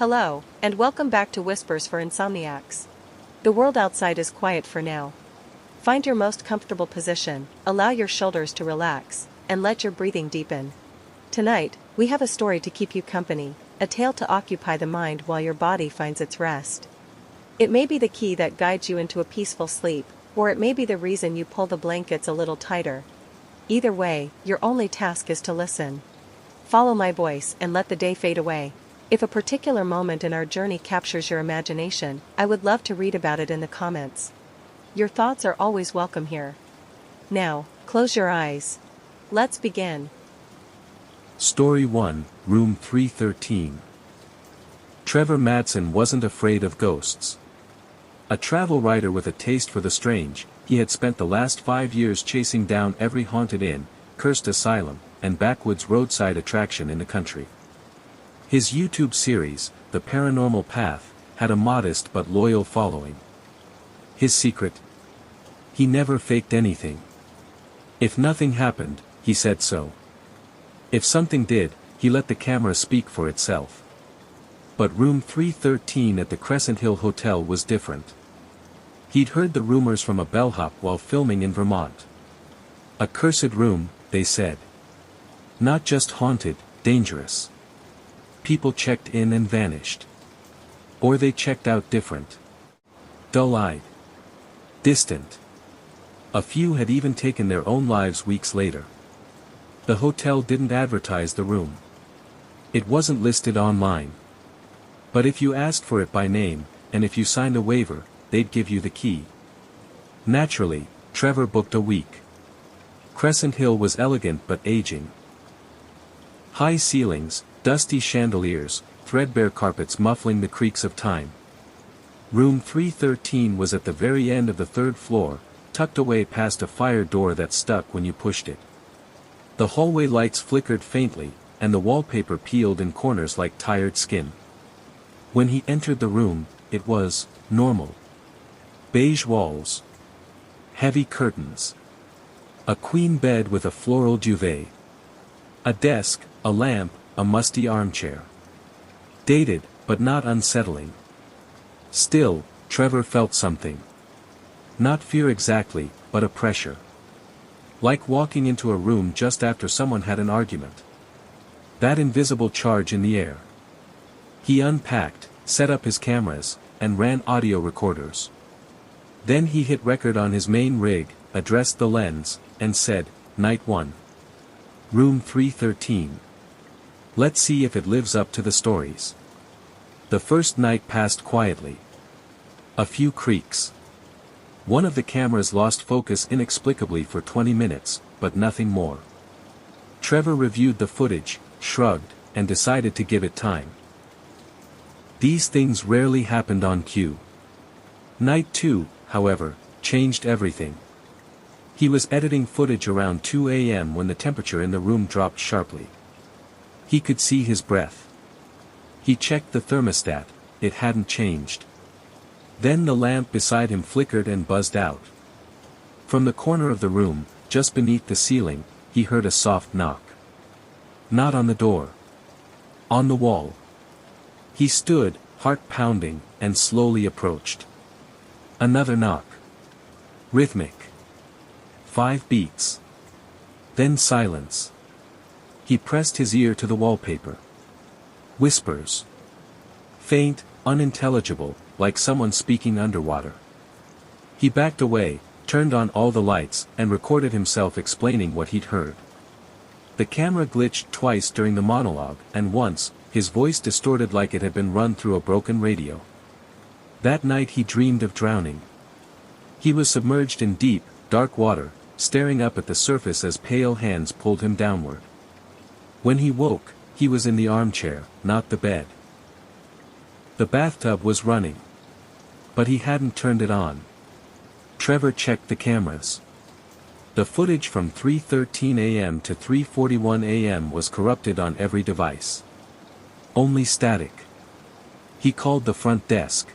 Hello, and welcome back to Whispers for Insomniacs. The world outside is quiet for now. Find your most comfortable position, allow your shoulders to relax, and let your breathing deepen. Tonight, we have a story to keep you company, a tale to occupy the mind while your body finds its rest. It may be the key that guides you into a peaceful sleep, or it may be the reason you pull the blankets a little tighter. Either way, your only task is to listen. Follow my voice and let the day fade away. If a particular moment in our journey captures your imagination, I would love to read about it in the comments. Your thoughts are always welcome here. Now, close your eyes. Let's begin. Story 1, Room 313. Trevor Madsen wasn't afraid of ghosts. A travel writer with a taste for the strange, he had spent the last 5 years chasing down every haunted inn, cursed asylum, and backwoods roadside attraction in the country. His YouTube series, The Paranormal Path, had a modest but loyal following. His secret? He never faked anything. If nothing happened, he said so. If something did, he let the camera speak for itself. But Room 313 at the Crescent Hill Hotel was different. He'd heard the rumors from a bellhop while filming in Vermont. A cursed room, they said. Not just haunted, dangerous. People checked in and vanished. Or they checked out different. Dull-eyed. Distant. A few had even taken their own lives weeks later. The hotel didn't advertise the room. It wasn't listed online. But if you asked for it by name, and if you signed a waiver, they'd give you the key. Naturally, Trevor booked a week. Crescent Hill was elegant but aging. High ceilings, dusty chandeliers, threadbare carpets muffling the creaks of time. Room 313 was at the very end of the third floor, tucked away past a fire door that stuck when you pushed it. The hallway lights flickered faintly, and the wallpaper peeled in corners like tired skin. When he entered the room, it was normal. Beige walls. Heavy curtains. A queen bed with a floral duvet. A desk, a lamp, a musty armchair. Dated, but not unsettling. Still, Trevor felt something. Not fear exactly, but a pressure. Like walking into a room just after someone had an argument. That invisible charge in the air. He unpacked, set up his cameras, and ran audio recorders. Then he hit record on his main rig, addressed the lens, and said, Night 1. Room 313. Let's see if it lives up to the stories. The first night passed quietly. A few creaks. One of the cameras lost focus inexplicably for 20 minutes, but nothing more. Trevor reviewed the footage, shrugged, and decided to give it time. These things rarely happened on cue. Night 2, however, changed everything. He was editing footage around 2 a.m. when the temperature in the room dropped sharply. He could see his breath. He checked the thermostat, it hadn't changed. Then the lamp beside him flickered and buzzed out. From the corner of the room, just beneath the ceiling, he heard a soft knock. Not on the door. On the wall. He stood, heart pounding, and slowly approached. Another knock. Rhythmic. 5 beats. Then silence. He pressed his ear to the wallpaper. Whispers. Faint, unintelligible, like someone speaking underwater. He backed away, turned on all the lights, and recorded himself explaining what he'd heard. The camera glitched twice during the monologue, and once, his voice distorted like it had been run through a broken radio. That night he dreamed of drowning. He was submerged in deep, dark water, staring up at the surface as pale hands pulled him downward. When he woke, he was in the armchair, not the bed. The bathtub was running. But he hadn't turned it on. Trevor checked the cameras. The footage from 3:13 a.m. to 3:41 a.m. was corrupted on every device. Only static. He called the front desk.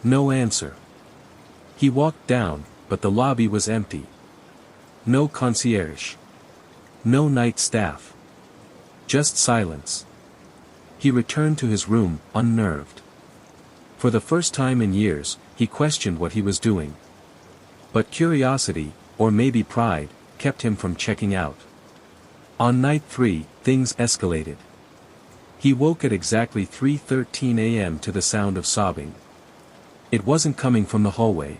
No answer. He walked down, but the lobby was empty. No concierge. No night staff. Just silence. He returned to his room, unnerved. For the first time in years, he questioned what he was doing. But curiosity, or maybe pride, kept him from checking out. On night 3, things escalated. He woke at exactly 3:13 a.m. to the sound of sobbing. It wasn't coming from the hallway.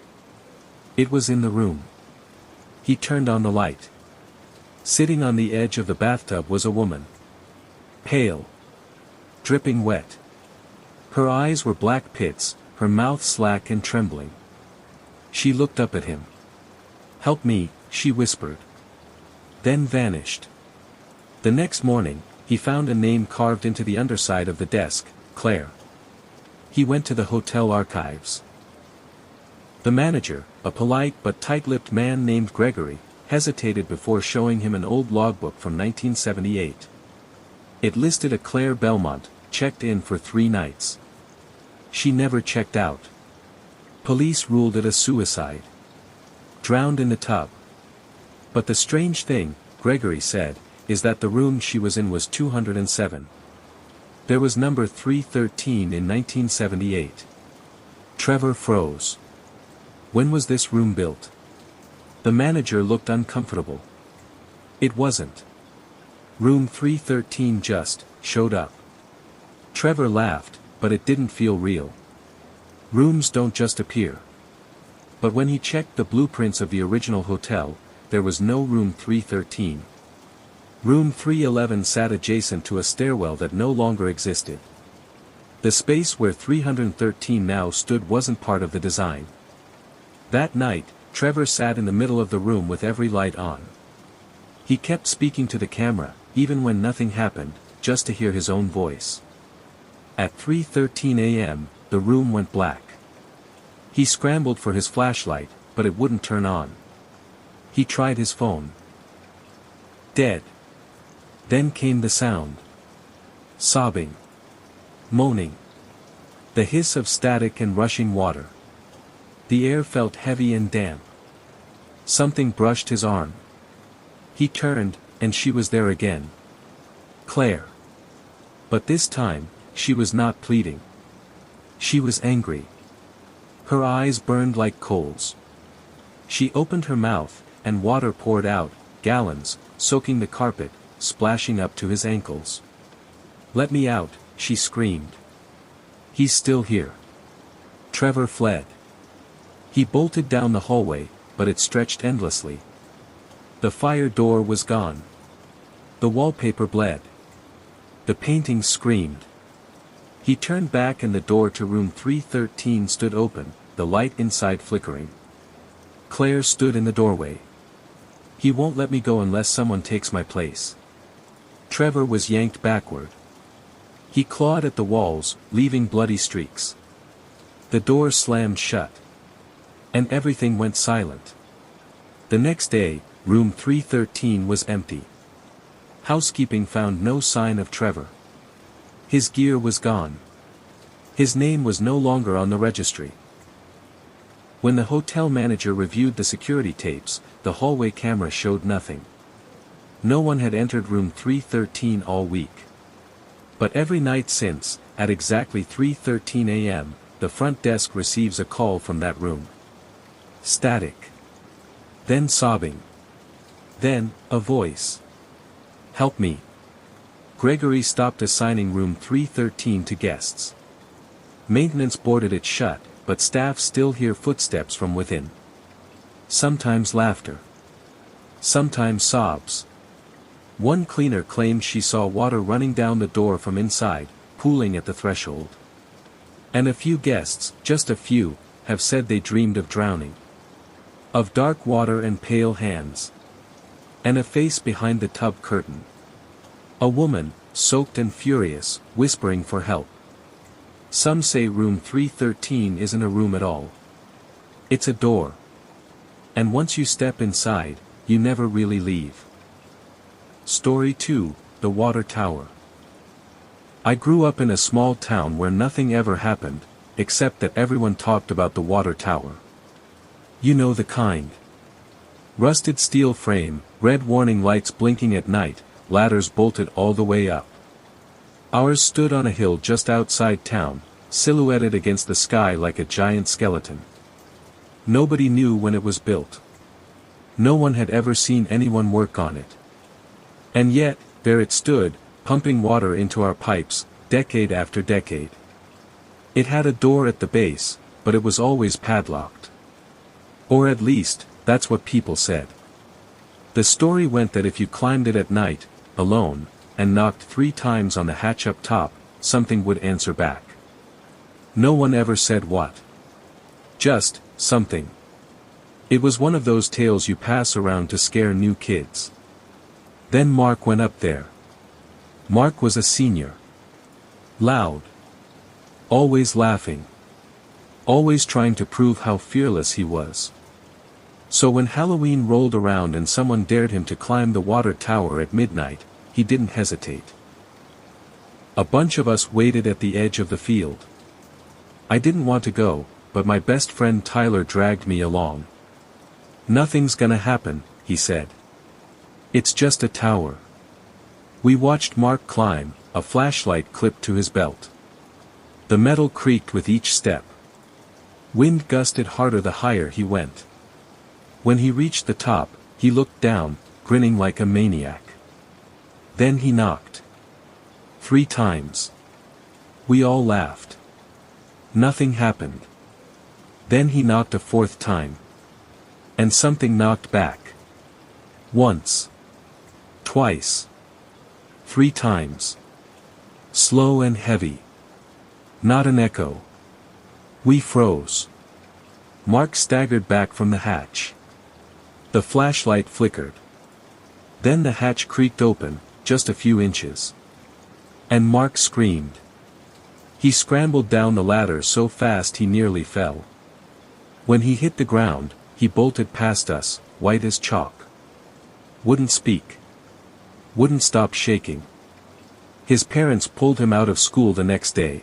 It was in the room. He turned on the light. Sitting on the edge of the bathtub was a woman. Pale. Dripping wet. Her eyes were black pits, her mouth slack and trembling. She looked up at him. "Help me," she whispered. Then vanished. The next morning, he found a name carved into the underside of the desk, Claire. He went to the hotel archives. The manager, a polite but tight-lipped man named Gregory, hesitated before showing him an old logbook from 1978. It listed a Claire Belmont, checked in for 3 nights. She never checked out. Police ruled it a suicide. Drowned in the tub. But the strange thing, Gregory said, is that the room she was in was 207. There was number 313 in 1978. Trevor froze. When was this room built? The manager looked uncomfortable. It wasn't. Room 313 just showed up. Trevor laughed, but it didn't feel real. Rooms don't just appear. But when he checked the blueprints of the original hotel, there was no room 313. Room 311 sat adjacent to a stairwell that no longer existed. The space where 313 now stood wasn't part of the design. That night, Trevor sat in the middle of the room with every light on. He kept speaking to the camera, even when nothing happened, just to hear his own voice. At 3:13 a.m., the room went black. He scrambled for his flashlight, but it wouldn't turn on. He tried his phone. Dead. Then came the sound. Sobbing. Moaning. The hiss of static and rushing water. The air felt heavy and damp. Something brushed his arm. He turned, and she was there again. Claire. But this time, she was not pleading. She was angry. Her eyes burned like coals. She opened her mouth, and water poured out, gallons, soaking the carpet, splashing up to his ankles. "Let me out," she screamed. "He's still here." Trevor fled. He bolted down the hallway, but it stretched endlessly. The fire door was gone. The wallpaper bled. The paintings screamed. He turned back and the door to room 313 stood open, the light inside flickering. Claire stood in the doorway. "He won't let me go unless someone takes my place." Trevor was yanked backward. He clawed at the walls, leaving bloody streaks. The door slammed shut. And everything went silent. The next day, room 313 was empty. Housekeeping found no sign of Trevor. His gear was gone. His name was no longer on the registry. When the hotel manager reviewed the security tapes, the hallway camera showed nothing. No one had entered room 313 all week. But every night since, at exactly 3:13 a.m., the front desk receives a call from that room. Static. Then sobbing. Then, a voice. "Help me." Gregory stopped assigning room 313 to guests. Maintenance boarded it shut, but staff still hear footsteps from within. Sometimes laughter. Sometimes sobs. One cleaner claimed she saw water running down the door from inside, pooling at the threshold. And a few guests, just a few, have said they dreamed of drowning. Of dark water and pale hands. And a face behind the tub curtain. A woman, soaked and furious, whispering for help. Some say room 313 isn't a room at all. It's a door. And once you step inside, you never really leave. Story 2, The Water Tower. I grew up in a small town where nothing ever happened, except that everyone talked about the water tower. You know the kind. Rusted steel frame, red warning lights blinking at night, ladders bolted all the way up. Ours stood on a hill just outside town, silhouetted against the sky like a giant skeleton. Nobody knew when it was built. No one had ever seen anyone work on it. And yet, there it stood, pumping water into our pipes, decade after decade. It had a door at the base, but it was always padlocked. Or at least, that's what people said. The story went that if you climbed it at night, alone, and knocked 3 times on the hatch up top, something would answer back. No one ever said what. Just, something. It was one of those tales you pass around to scare new kids. Then Mark went up there. Mark was a senior. Loud. Always laughing. Always trying to prove how fearless he was. So when Halloween rolled around and someone dared him to climb the water tower at midnight, he didn't hesitate. A bunch of us waited at the edge of the field. I didn't want to go, but my best friend Tyler dragged me along. "Nothing's gonna happen," he said. "It's just a tower." We watched Mark climb, a flashlight clipped to his belt. The metal creaked with each step. Wind gusted harder the higher he went. When he reached the top, he looked down, grinning like a maniac. Then he knocked. 3 times. We all laughed. Nothing happened. Then he knocked a 4th time. And something knocked back. Once. Twice. 3 times. Slow and heavy. Not an echo. We froze. Mark staggered back from the hatch. The flashlight flickered. Then the hatch creaked open, just a few inches. And Mark screamed. He scrambled down the ladder so fast he nearly fell. When he hit the ground, he bolted past us, white as chalk. Wouldn't speak. Wouldn't stop shaking. His parents pulled him out of school the next day.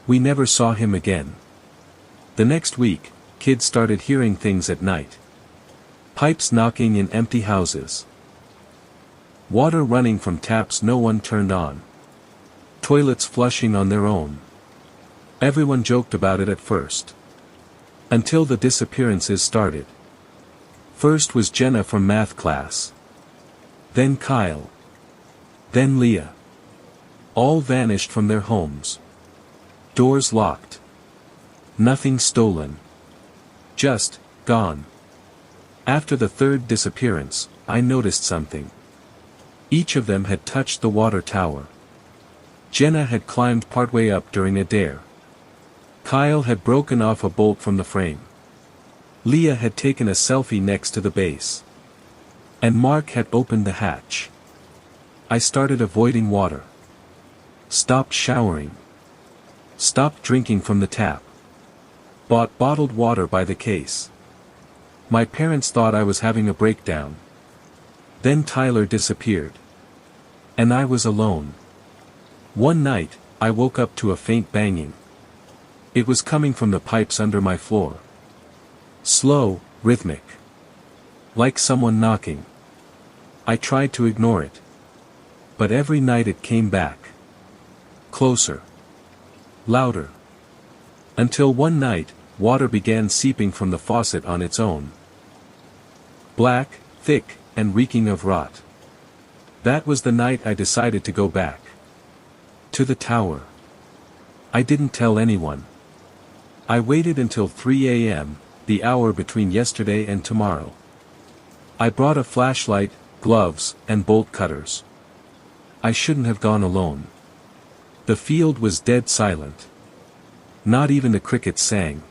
We never saw him again. The next week, kids started hearing things at night. Pipes knocking in empty houses. Water running from taps no one turned on. Toilets flushing on their own. Everyone joked about it at first. Until the disappearances started. First was Jenna from math class. Then Kyle. Then Leah. All vanished from their homes. Doors locked. Nothing stolen. Just, gone. After the 3rd disappearance, I noticed something. Each of them had touched the water tower. Jenna had climbed partway up during a dare. Kyle had broken off a bolt from the frame. Leah had taken a selfie next to the base. And Mark had opened the hatch. I started avoiding water. Stopped showering. Stopped drinking from the tap. Bought bottled water by the case. My parents thought I was having a breakdown. Then Tyler disappeared. And I was alone. One night, I woke up to a faint banging. It was coming from the pipes under my floor. Slow, rhythmic. Like someone knocking. I tried to ignore it. But every night it came back. Closer. Louder. Until one night, water began seeping from the faucet on its own. Black, thick, and reeking of rot. That was the night I decided to go back. To the tower. I didn't tell anyone. I waited until 3 a.m., the hour between yesterday and tomorrow. I brought a flashlight, gloves, and bolt cutters. I shouldn't have gone alone. The field was dead silent. Not even the crickets sang.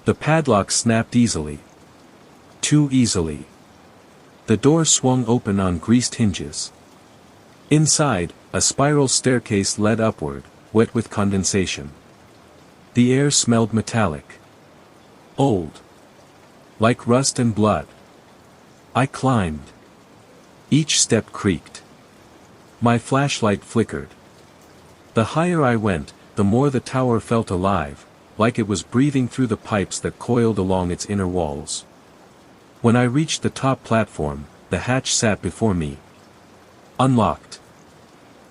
The padlock snapped easily. Too easily. The door swung open on greased hinges. Inside, a spiral staircase led upward, wet with condensation. The air smelled metallic. Old. Like rust and blood. I climbed. Each step creaked. My flashlight flickered. The higher I went, the more the tower felt alive, like it was breathing through the pipes that coiled along its inner walls. When I reached the top platform, the hatch sat before me. Unlocked.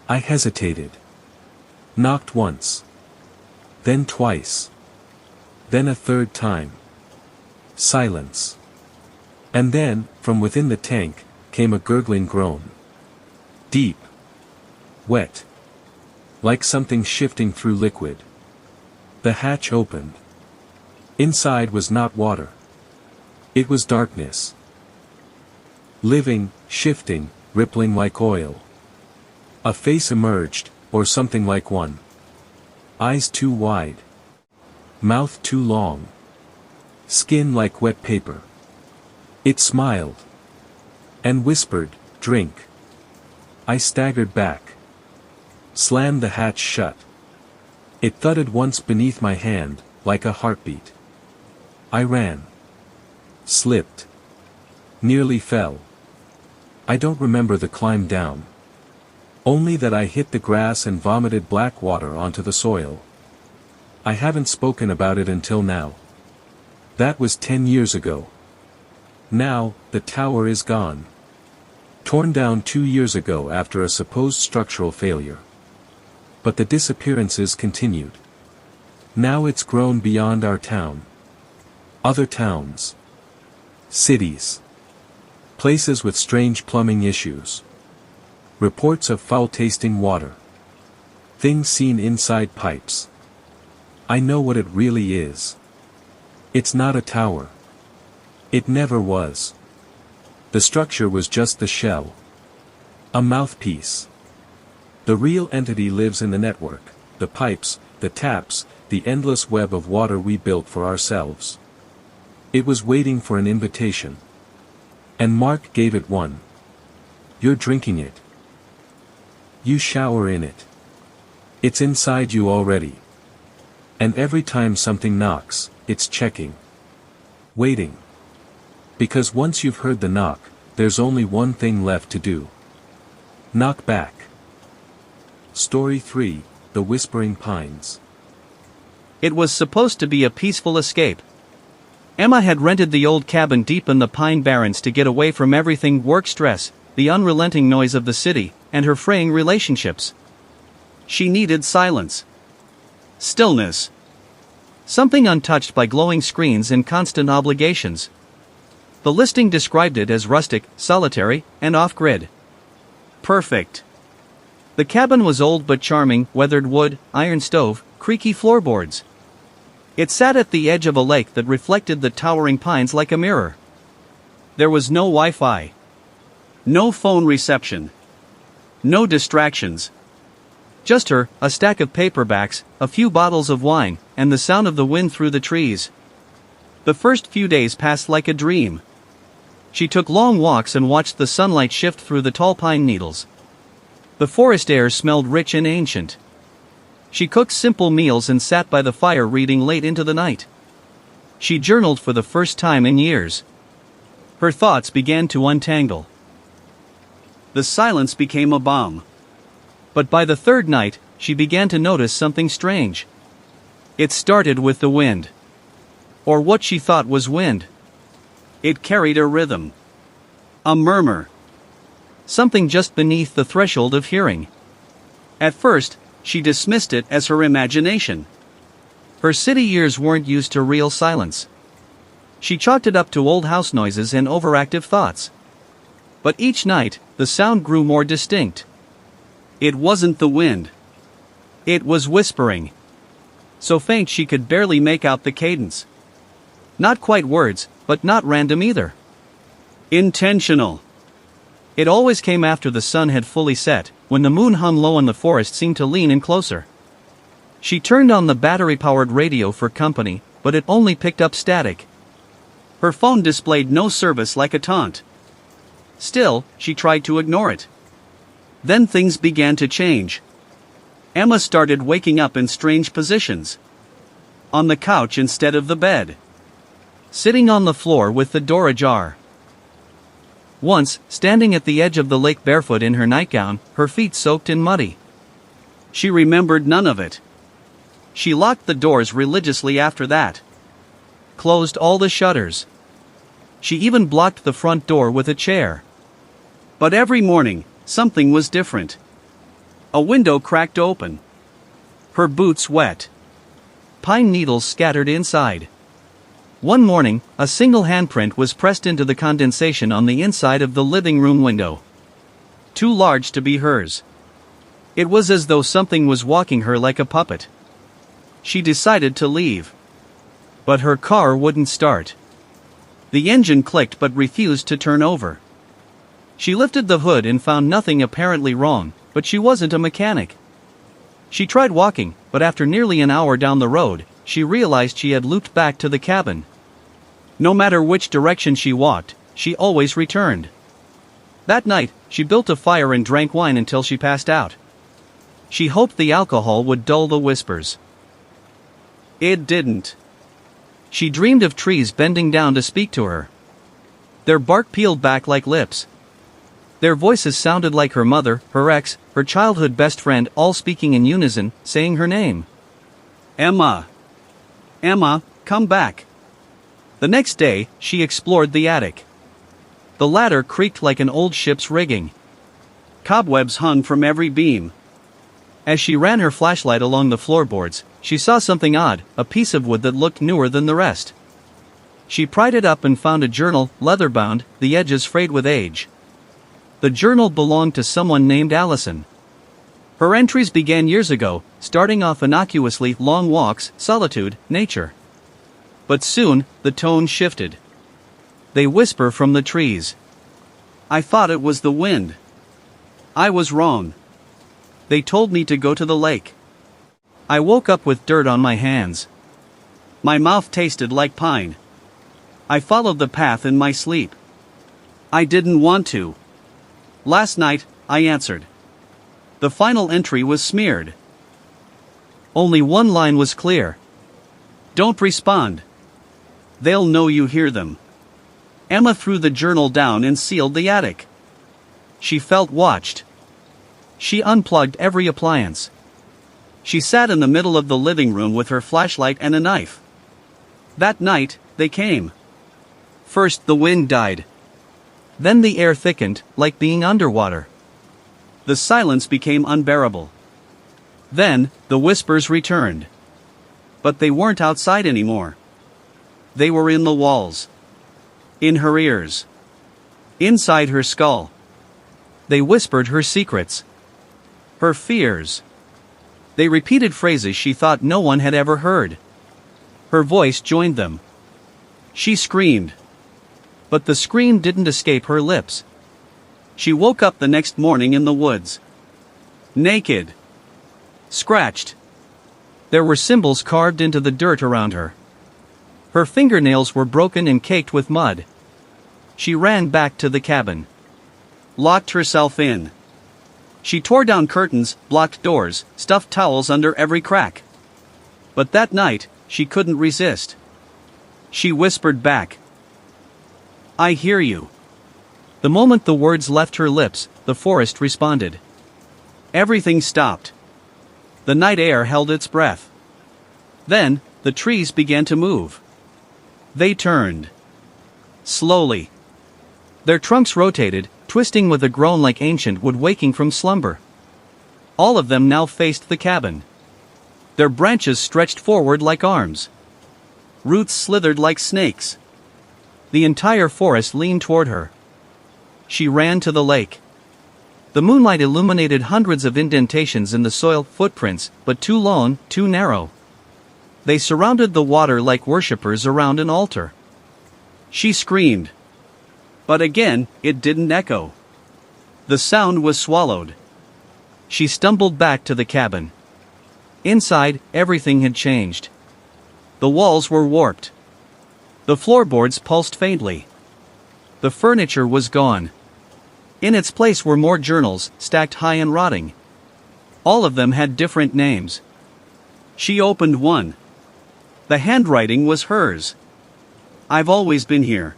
I hesitated. Knocked once. Then twice. Then a third time. Silence. And then, from within the tank, came a gurgling groan. Deep. Wet. Like something shifting through liquid. The hatch opened. Inside was not water. It was darkness. Living, shifting, rippling like oil. A face emerged, or something like one. Eyes too wide. Mouth too long. Skin like wet paper. It smiled. And whispered, "Drink." I staggered back. Slammed the hatch shut. It thudded once beneath my hand, like a heartbeat. I ran. Slipped. Nearly fell. I don't remember the climb down. Only that I hit the grass and vomited black water onto the soil. I haven't spoken about it until now. That was 10 years ago. Now, the tower is gone. Torn down 2 years ago after a supposed structural failure. But the disappearances continued. Now it's grown beyond our town. Other towns. Cities. Places with strange plumbing issues. Reports of foul-tasting water. Things seen inside pipes. I know what it really is. It's not a tower. It never was. The structure was just the shell. A mouthpiece. The real entity lives in the network, the pipes, the taps, the endless web of water we built for ourselves. It was waiting for an invitation. And Mark gave it one. You're drinking it. You shower in it. It's inside you already. And every time something knocks, it's checking. Waiting. Because once you've heard the knock, there's only one thing left to do. Knock back. Story 3, The Whispering Pines. It was supposed to be a peaceful escape. Emma had rented the old cabin deep in the Pine Barrens to get away from everything: work stress, the unrelenting noise of the city, and her fraying relationships. She needed silence. Stillness. Something untouched by glowing screens and constant obligations. The listing described it as rustic, solitary, and off-grid. Perfect. The cabin was old but charming: weathered wood, iron stove, creaky floorboards. It sat at the edge of a lake that reflected the towering pines like a mirror. There was no Wi-Fi. No phone reception. No distractions. Just her, a stack of paperbacks, a few bottles of wine, and the sound of the wind through the trees. The first few days passed like a dream. She took long walks and watched the sunlight shift through the tall pine needles. The forest air smelled rich and ancient. She cooked simple meals and sat by the fire reading late into the night. She journaled for the first time in years. Her thoughts began to untangle. The silence became a balm. But by the third night, she began to notice something strange. It started with the wind. Or what she thought was wind. It carried a rhythm. A murmur. Something just beneath the threshold of hearing. At first, she dismissed it as her imagination. Her city years weren't used to real silence. She chalked it up to old house noises and overactive thoughts. But each night, the sound grew more distinct. It wasn't the wind. It was whispering. So faint she could barely make out the cadence. Not quite words, but not random either. Intentional. It always came after the sun had fully set, when the moon hung low and the forest seemed to lean in closer. She turned on the battery-powered radio for company, but it only picked up static. Her phone displayed no service, like a taunt. Still, she tried to ignore it. Then things began to change. Emma started waking up in strange positions. On the couch instead of the bed. Sitting on the floor with the door ajar. Once, standing at the edge of the lake barefoot in her nightgown, her feet soaked in muddy. She remembered none of it. She locked the doors religiously after that. Closed all the shutters. She even blocked the front door with a chair. But every morning, something was different. A window cracked open. Her boots wet. Pine needles scattered inside. One morning, a single handprint was pressed into the condensation on the inside of the living room window. Too large to be hers. It was as though something was walking her like a puppet. She decided to leave. But her car wouldn't start. The engine clicked but refused to turn over. She lifted the hood and found nothing apparently wrong, but she wasn't a mechanic. She tried walking, but after nearly an hour down the road, she realized she had looped back to the cabin. No matter which direction she walked, she always returned. That night, she built a fire and drank wine until she passed out. She hoped the alcohol would dull the whispers. It didn't. She dreamed of trees bending down to speak to her. Their bark peeled back like lips. Their voices sounded like her mother, her ex, her childhood best friend, all speaking in unison, saying her name. Emma. Emma, come back. The next day, she explored the attic. The ladder creaked like an old ship's rigging. Cobwebs hung from every beam. As she ran her flashlight along the floorboards, she saw something odd, a piece of wood that looked newer than the rest. She pried it up and found a journal, leather-bound, the edges frayed with age. The journal belonged to someone named Allison. Her entries began years ago, starting off innocuously: long walks, solitude, nature. But soon, the tone shifted. They whisper from the trees. I thought it was the wind. I was wrong. They told me to go to the lake. I woke up with dirt on my hands. My mouth tasted like pine. I followed the path in my sleep. I didn't want to. Last night, I answered. The final entry was smeared. Only one line was clear. Don't respond. They'll know you hear them. Emma threw the journal down and sealed the attic. She felt watched. She unplugged every appliance. She sat in the middle of the living room with her flashlight and a knife. That night, they came. First the wind died. Then the air thickened, like being underwater. The silence became unbearable. Then, the whispers returned. But they weren't outside anymore. They were in the walls. In her ears. Inside her skull. They whispered her secrets. Her fears. They repeated phrases she thought no one had ever heard. Her voice joined them. She screamed. But the scream didn't escape her lips. She woke up the next morning in the woods. Naked. Scratched. There were symbols carved into the dirt around her. Her fingernails were broken and caked with mud. She ran back to the cabin. Locked herself in. She tore down curtains, blocked doors, stuffed towels under every crack. But that night, she couldn't resist. She whispered back. I hear you. The moment the words left her lips, the forest responded. Everything stopped. The night air held its breath. Then, the trees began to move. They turned. Slowly. Their trunks rotated, twisting with a groan like ancient wood waking from slumber. All of them now faced the cabin. Their branches stretched forward like arms. Roots slithered like snakes. The entire forest leaned toward her. She ran to the lake. The moonlight illuminated hundreds of indentations in the soil, footprints, but too long, too narrow. They surrounded the water like worshippers around an altar. She screamed. But again, it didn't echo. The sound was swallowed. She stumbled back to the cabin. Inside, everything had changed. The walls were warped. The floorboards pulsed faintly. The furniture was gone. In its place were more journals, stacked high and rotting. All of them had different names. She opened one. The handwriting was hers. I've always been here.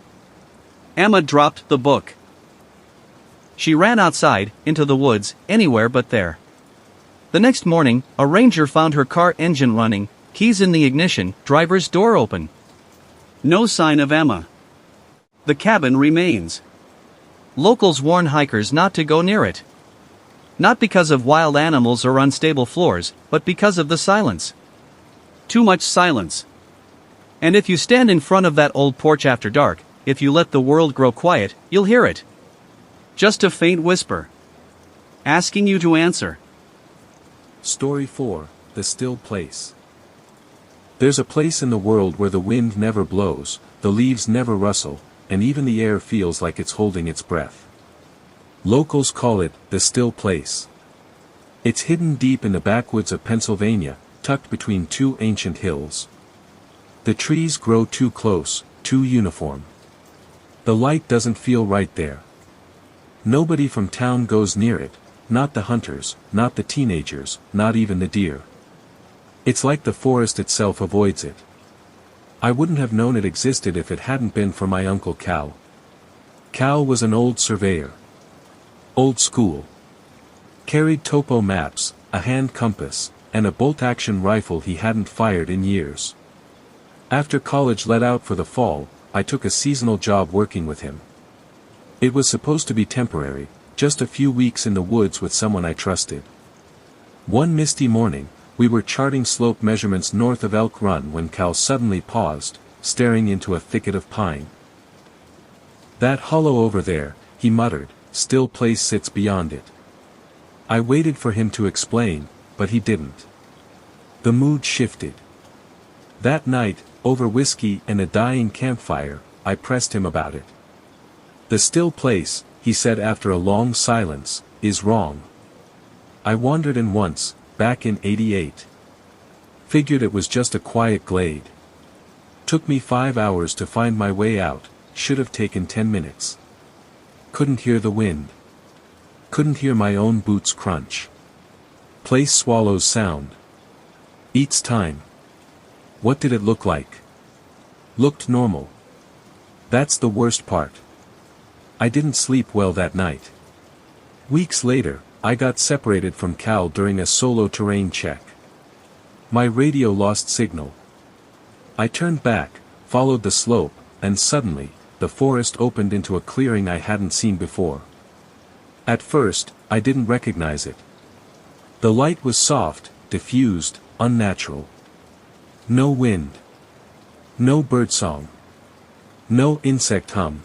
Emma dropped the book. She ran outside, into the woods, anywhere but there. The next morning, a ranger found her car engine running, keys in the ignition, driver's door open. No sign of Emma. The cabin remains. Locals warn hikers not to go near it. Not because of wild animals or unstable floors, but because of the silence. Too much silence. And if you stand in front of that old porch after dark, if you let the world grow quiet, you'll hear it. Just a faint whisper. Asking you to answer. Story 4, The Still Place. There's a place in the world where the wind never blows, the leaves never rustle, and even the air feels like it's holding its breath. Locals call it the Still Place. It's hidden deep in the backwoods of Pennsylvania, tucked between two ancient hills. The trees grow too close, too uniform. The light doesn't feel right there. Nobody from town goes near it, not the hunters, not the teenagers, not even the deer. It's like the forest itself avoids it. I wouldn't have known it existed if it hadn't been for my Uncle Cal. Cal was an old surveyor. Old school. Carried topo maps, a hand compass, and a bolt-action rifle he hadn't fired in years. After college let out for the fall, I took a seasonal job working with him. It was supposed to be temporary, just a few weeks in the woods with someone I trusted. One misty morning, we were charting slope measurements north of Elk Run when Cal suddenly paused, staring into a thicket of pine. "That hollow over there," he muttered, "still place sits beyond it." I waited for him to explain, but he didn't. The mood shifted. That night, over whiskey and a dying campfire, I pressed him about it. "The still place," he said after a long silence, "is wrong. I wandered in once, back in '88. Figured it was just a quiet glade. Took me 5 hours to find my way out, should have taken 10 minutes. Couldn't hear the wind. Couldn't hear my own boots crunch. Place swallows sound. Eats time. What did it look like? Looked normal. That's the worst part. I didn't sleep well that night. Weeks later, I got separated from Cal during a solo terrain check. My radio lost signal. I turned back, followed the slope, and suddenly, the forest opened into a clearing I hadn't seen before. At first, I didn't recognize it. The light was soft, diffused, unnatural. No wind. No birdsong. No insect hum.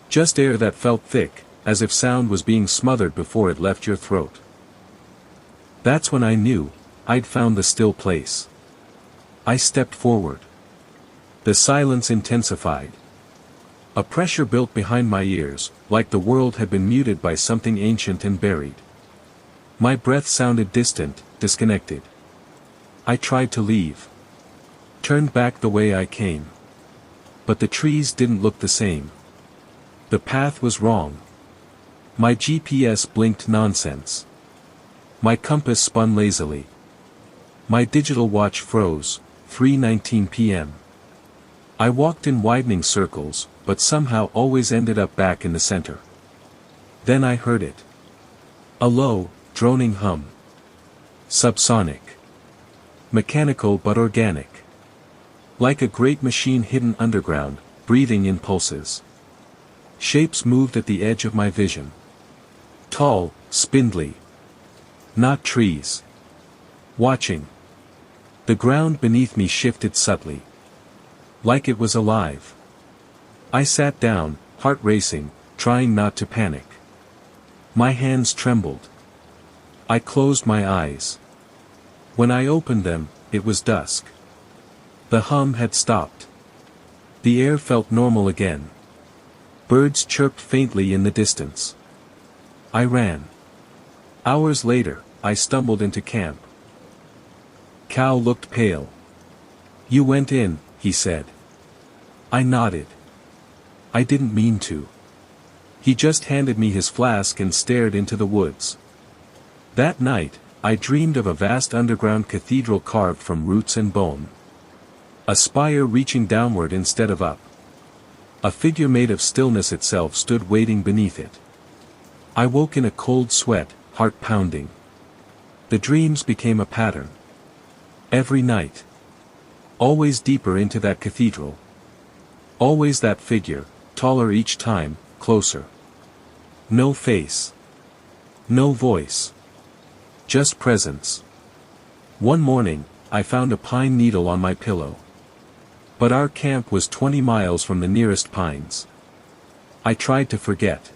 Just air that felt thick, as if sound was being smothered before it left your throat. That's when I knew, I'd found the still place. I stepped forward. The silence intensified. A pressure built behind my ears, like the world had been muted by something ancient and buried. My breath sounded distant, disconnected. I tried to leave. Turned back the way I came. But the trees didn't look the same. The path was wrong. My GPS blinked nonsense. My compass spun lazily. My digital watch froze, 3:19 p.m. I walked in widening circles, but somehow always ended up back in the center. Then I heard it. A low, droning hum. Subsonic. Mechanical but organic. Like a great machine hidden underground, breathing in pulses. Shapes moved at the edge of my vision. Tall, spindly. Not trees. Watching. The ground beneath me shifted subtly. Like it was alive. I sat down, heart racing, trying not to panic. My hands trembled. I closed my eyes. When I opened them, it was dusk. The hum had stopped. The air felt normal again. Birds chirped faintly in the distance. I ran. Hours later, I stumbled into camp. Cal looked pale. "You went in," he said. I nodded. I didn't mean to. He just handed me his flask and stared into the woods. That night, I dreamed of a vast underground cathedral carved from roots and bone. A spire reaching downward instead of up. A figure made of stillness itself stood waiting beneath it. I woke in a cold sweat, heart pounding. The dreams became a pattern. Every night. Always deeper into that cathedral. Always that figure, taller each time, closer. No face. No voice. Just presence. One morning, I found a pine needle on my pillow. But our camp was 20 miles from the nearest pines. I tried to forget.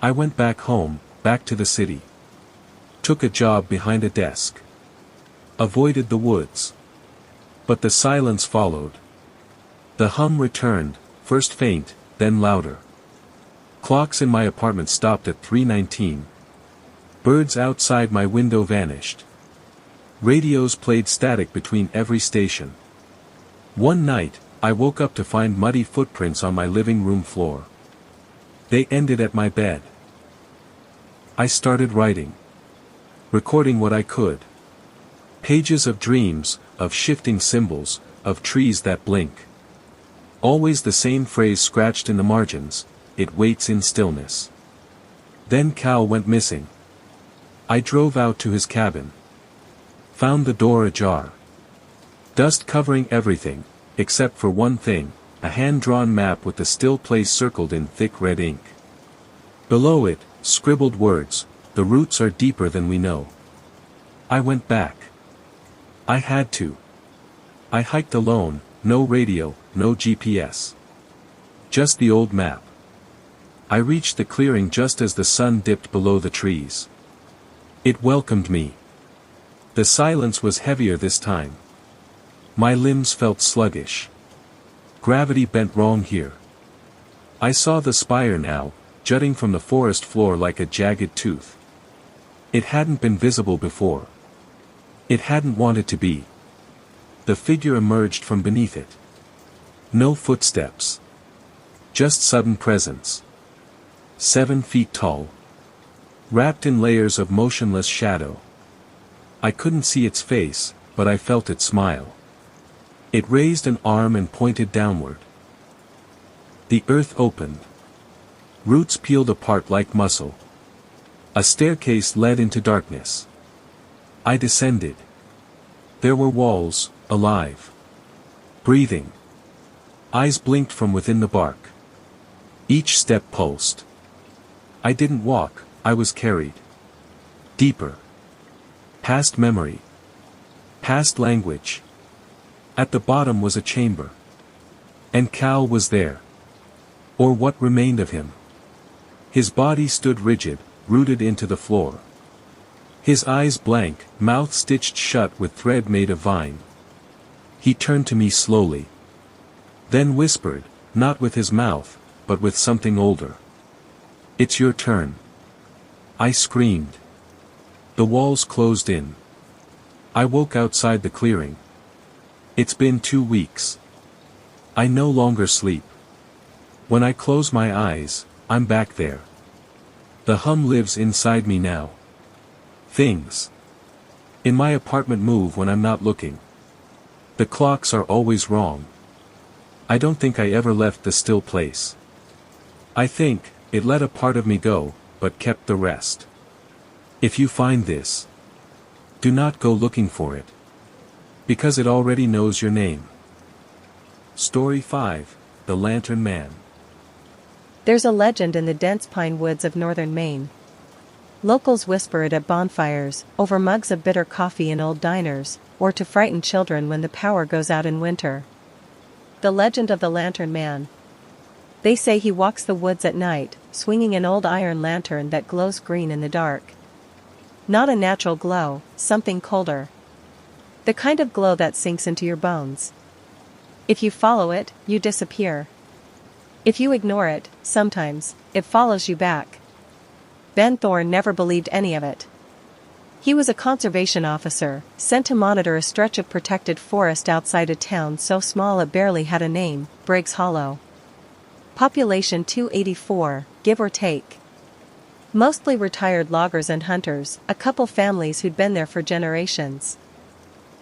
I went back home, back to the city. Took a job behind a desk. Avoided the woods. But the silence followed. The hum returned, first faint, then louder. Clocks in my apartment stopped at 3:19. Birds outside my window vanished. Radios played static between every station. One night, I woke up to find muddy footprints on my living room floor. They ended at my bed. I started writing. Recording what I could. Pages of dreams, of shifting symbols, of trees that blink. Always the same phrase scratched in the margins: it waits in stillness. Then Cal went missing. I drove out to his cabin. Found the door ajar. Dust covering everything, except for one thing, a hand-drawn map with the still place circled in thick red ink. Below it, scribbled words: the roots are deeper than we know. I went back. I had to. I hiked alone, no radio, no GPS. Just the old map. I reached the clearing just as the sun dipped below the trees. It welcomed me. The silence was heavier this time. My limbs felt sluggish. Gravity bent wrong here. I saw the spire now, jutting from the forest floor like a jagged tooth. It hadn't been visible before. It hadn't wanted to be. The figure emerged from beneath it. No footsteps. Just sudden presence. 7 feet tall. Wrapped in layers of motionless shadow. I couldn't see its face, but I felt it smile. It raised an arm and pointed downward. The earth opened. Roots peeled apart like muscle. A staircase led into darkness. I descended. There were walls, alive. Breathing. Eyes blinked from within the bark. Each step pulsed. I didn't walk, I was carried. Deeper. Past memory. Past language. At the bottom was a chamber. And Cal was there. Or what remained of him. His body stood rigid, rooted into the floor. His eyes blank, mouth stitched shut with thread made of vine. He turned to me slowly. Then whispered, not with his mouth, but with something older. "It's your turn." I screamed. The walls closed in. I woke outside the clearing. It's been 2 weeks. I no longer sleep. When I close my eyes, I'm back there. The hum lives inside me now. Things in my apartment move when I'm not looking. The clocks are always wrong. I don't think I ever left the still place. I think it let a part of me go, but kept the rest. If you find this, do not go looking for it. Because it already knows your name. Story 5, The Lantern Man. There's a legend in the dense pine woods of northern Maine. Locals whisper it at bonfires, over mugs of bitter coffee in old diners, or to frighten children when the power goes out in winter. The legend of the Lantern Man. They say he walks the woods at night, swinging an old iron lantern that glows green in the dark. Not a natural glow, something colder. The kind of glow that sinks into your bones. If you follow it, you disappear. If you ignore it, sometimes, it follows you back. Ben Thorne never believed any of it. He was a conservation officer, sent to monitor a stretch of protected forest outside a town so small it barely had a name, Briggs Hollow. Population 284, give or take. Mostly retired loggers and hunters, a couple families who'd been there for generations.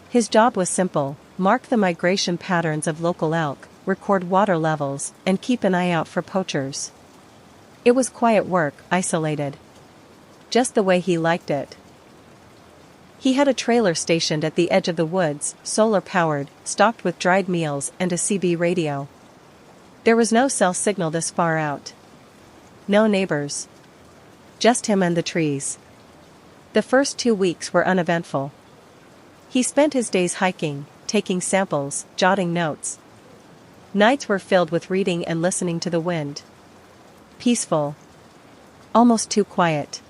His job was simple: mark the migration patterns of local elk, record water levels, and keep an eye out for poachers. It was quiet work, isolated. Just the way he liked it. He had a trailer stationed at the edge of the woods, solar-powered, stocked with dried meals and a CB radio. There was no cell signal this far out. No neighbors. Just him and the trees. The first 2 weeks were uneventful. He spent his days hiking, taking samples, jotting notes. Nights were filled with reading and listening to the wind. Peaceful. Almost too quiet.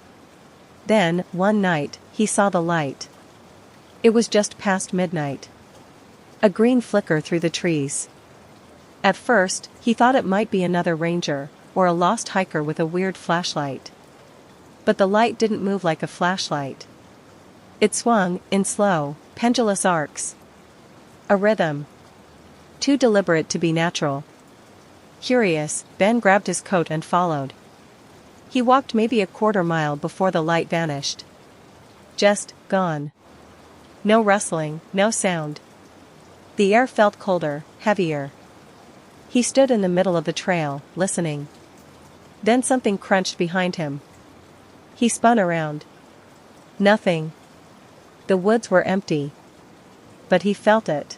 Then, one night, he saw the light. It was just past midnight. A green flicker through the trees. At first, he thought it might be another ranger, or a lost hiker with a weird flashlight. But the light didn't move like a flashlight. It swung, in slow, pendulous arcs. A rhythm. Too deliberate to be natural. Curious, Ben grabbed his coat and followed. He walked maybe a quarter mile before the light vanished. Just, gone. No rustling, no sound. The air felt colder, heavier. He stood in the middle of the trail, listening. Then something crunched behind him. He spun around. Nothing. The woods were empty. But he felt it.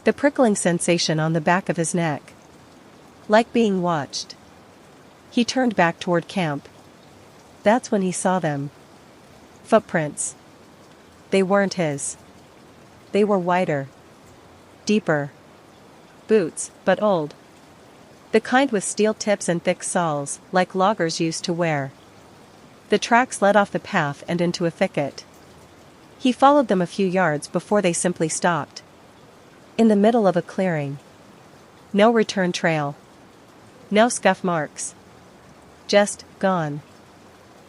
The prickling sensation on the back of his neck. Like being watched. He turned back toward camp. That's when he saw them. Footprints. They weren't his. They were wider. Deeper. Boots, but old. The kind with steel tips and thick soles, like loggers used to wear. The tracks led off the path and into a thicket. He followed them a few yards before they simply stopped. In the middle of a clearing. No return trail. No scuff marks. Just, gone.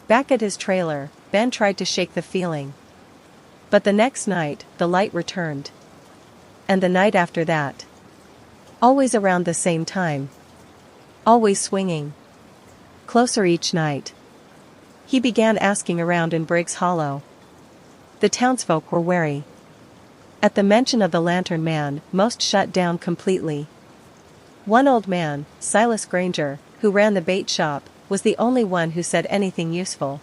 Back at his trailer, Ben tried to shake the feeling. But the next night, the light returned. And the night after that. Always around the same time. Always swinging. Closer each night. He began asking around in Briggs Hollow. The townsfolk were wary. At the mention of the lantern man, most shut down completely. One old man, Silas Granger, who ran the bait shop, was the only one who said anything useful.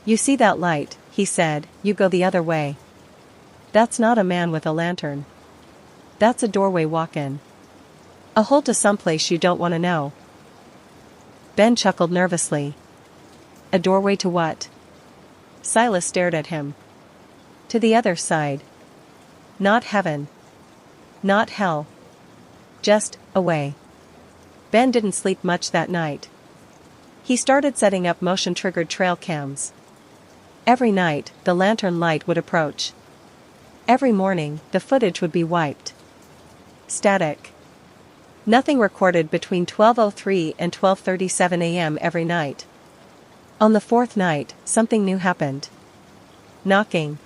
"You see that light," he said, "you go the other way. That's not a man with a lantern. That's a doorway walk-in. A hole to someplace you don't want to know." Ben chuckled nervously. A doorway to what? Silas stared at him. To the other side. Not heaven. Not hell. Just, away. Ben didn't sleep much that night. He started setting up motion-triggered trail cams. Every night, the lantern light would approach. Every morning, the footage would be wiped. Static. Nothing recorded between 12:03 and 12:37 a.m. every night. On the fourth night, something new happened. Knocking.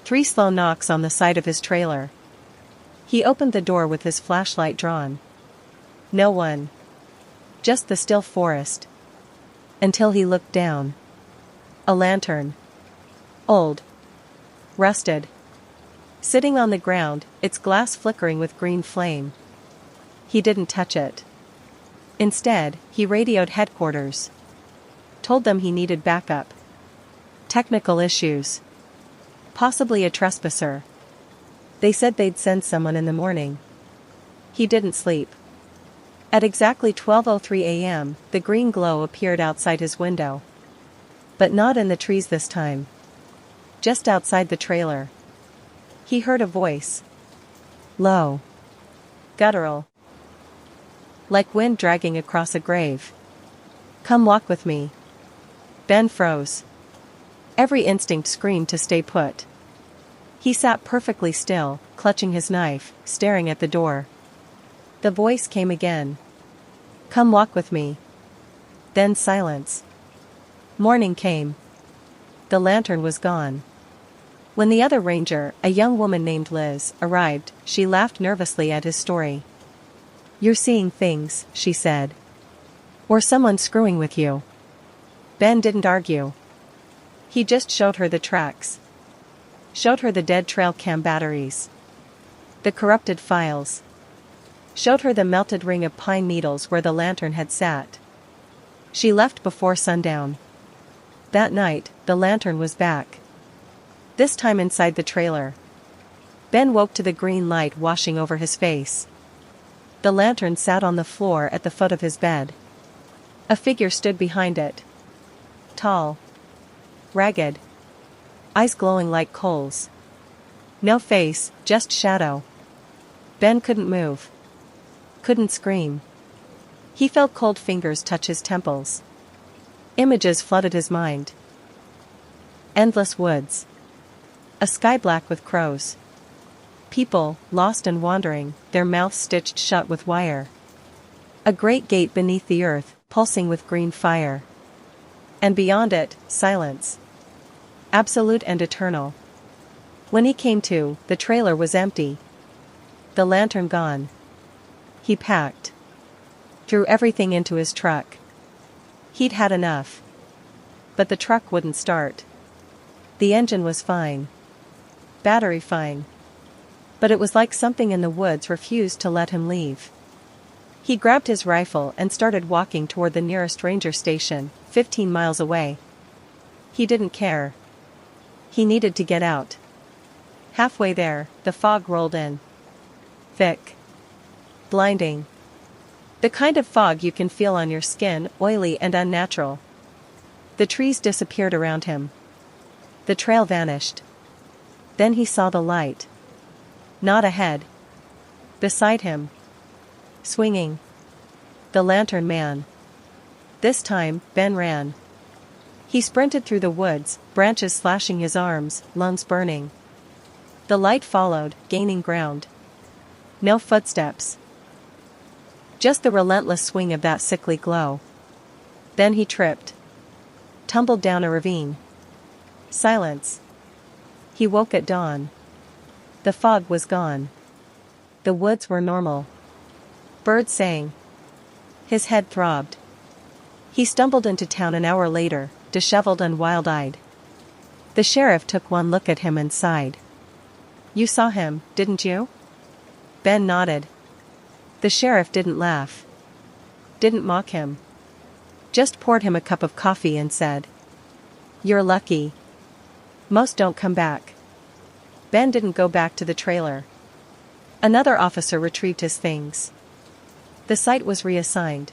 3 slow knocks on the side of his trailer. He opened the door with his flashlight drawn. No one. Just the still forest. Until he looked down. A lantern. Old. Rusted. Sitting on the ground, its glass flickering with green flame. He didn't touch it. Instead, he radioed headquarters. Told them he needed backup. Technical issues. Possibly a trespasser. They said they'd send someone in the morning. He didn't sleep. At exactly 12:03 a.m., the green glow appeared outside his window. But not in the trees this time. Just outside the trailer. He heard a voice. Low. Guttural. Like wind dragging across a grave. "Come walk with me." Ben froze. Every instinct screamed to stay put. He sat perfectly still, clutching his knife, staring at the door. The voice came again. "Come walk with me." Then silence. Morning came. The lantern was gone. When the other ranger, a young woman named Liz, arrived, she laughed nervously at his story. "You're seeing things," she said. "Or someone screwing with you." Ben didn't argue. He just showed her the tracks. Showed her the dead trail cam batteries. The corrupted files. Showed her the melted ring of pine needles where the lantern had sat. She left before sundown. That night, the lantern was back. This time inside the trailer. Ben woke to the green light washing over his face. The lantern sat on the floor at the foot of his bed. A figure stood behind it, Tall. Ragged. Eyes glowing like coals. No face, just shadow. Ben couldn't move. Couldn't scream. He felt cold fingers touch his temples. Images flooded his mind. Endless woods. A sky black with crows. People, lost and wandering, their mouths stitched shut with wire. A great gate beneath the earth, pulsing with green fire. And beyond it, silence. Absolute and eternal. When he came to, the trailer was empty. The lantern gone. He packed. Threw everything into his truck. He'd had enough. But the truck wouldn't start. The engine was fine. Battery fine. But it was like something in the woods refused to let him leave. He grabbed his rifle and started walking toward the nearest ranger station, 15 miles away. He didn't care. He needed to get out. Halfway there, the fog rolled in. Thick. Blinding. The kind of fog you can feel on your skin, oily and unnatural. The trees disappeared around him. The trail vanished. Then he saw the light. Not ahead. Beside him. Swinging. The lantern man. This time, Ben ran. He sprinted through the woods, branches slashing his arms, lungs burning. The light followed, gaining ground. No footsteps. Just the relentless swing of that sickly glow. Then he tripped. Tumbled down a ravine. Silence. He woke at dawn. The fog was gone. The woods were normal. Birds sang. His head throbbed. He stumbled into town an hour later, disheveled and wild-eyed. The sheriff took one look at him and sighed. "You saw him, didn't you?" Ben nodded. The sheriff didn't laugh. Didn't mock him. Just poured him a cup of coffee and said, "You're lucky. Most don't come back." Ben didn't go back to the trailer. Another officer retrieved his things. The site was reassigned.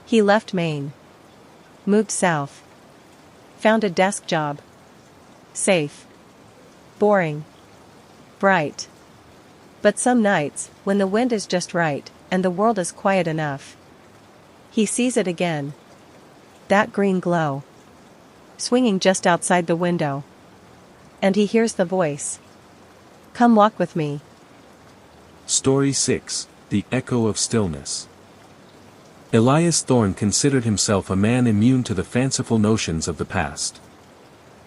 He left Maine. Moved south. Found a desk job. Safe. Boring. Bright. But some nights, when the wind is just right, and the world is quiet enough, he sees it again. That green glow. Swinging just outside the window. And he hears the voice. "Come walk with me." Story 6, The Echo of Stillness. Elias Thorne considered himself a man immune to the fanciful notions of the past.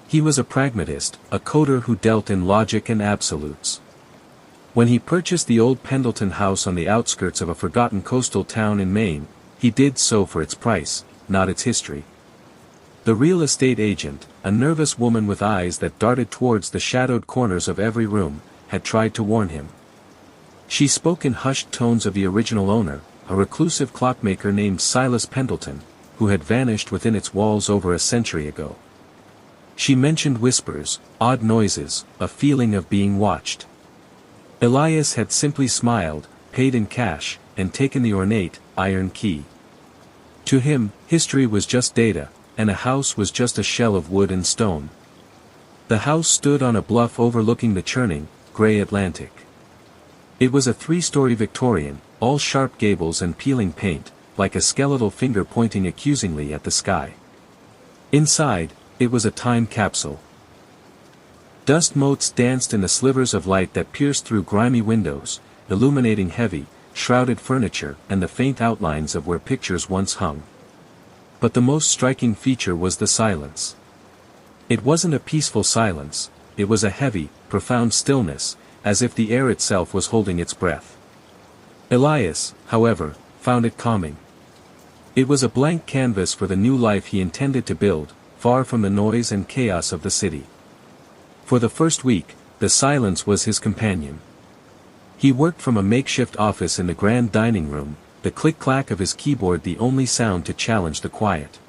He was a pragmatist, a coder who dealt in logic and absolutes. When he purchased the old Pendleton house on the outskirts of a forgotten coastal town in Maine, he did so for its price, not its history. The real estate agent, a nervous woman with eyes that darted towards the shadowed corners of every room, had tried to warn him. She spoke in hushed tones of the original owner, a reclusive clockmaker named Silas Pendleton, who had vanished within its walls over a century ago. She mentioned whispers, odd noises, a feeling of being watched. Elias had simply smiled, paid in cash, and taken the ornate, iron key. To him, history was just data, and a house was just a shell of wood and stone. The house stood on a bluff overlooking the churning, gray Atlantic. It was a 3-story Victorian, all sharp gables and peeling paint, like a skeletal finger pointing accusingly at the sky. Inside, it was a time capsule. Dust motes danced in the slivers of light that pierced through grimy windows, illuminating heavy, shrouded furniture and the faint outlines of where pictures once hung. But the most striking feature was the silence. It wasn't a peaceful silence, it was a heavy, profound stillness, as if the air itself was holding its breath. Elias, however, found it calming. It was a blank canvas for the new life he intended to build, far from the noise and chaos of the city. For the first week, the silence was his companion. He worked from a makeshift office in the grand dining room, the click-clack of his keyboard the only sound to challenge the quiet.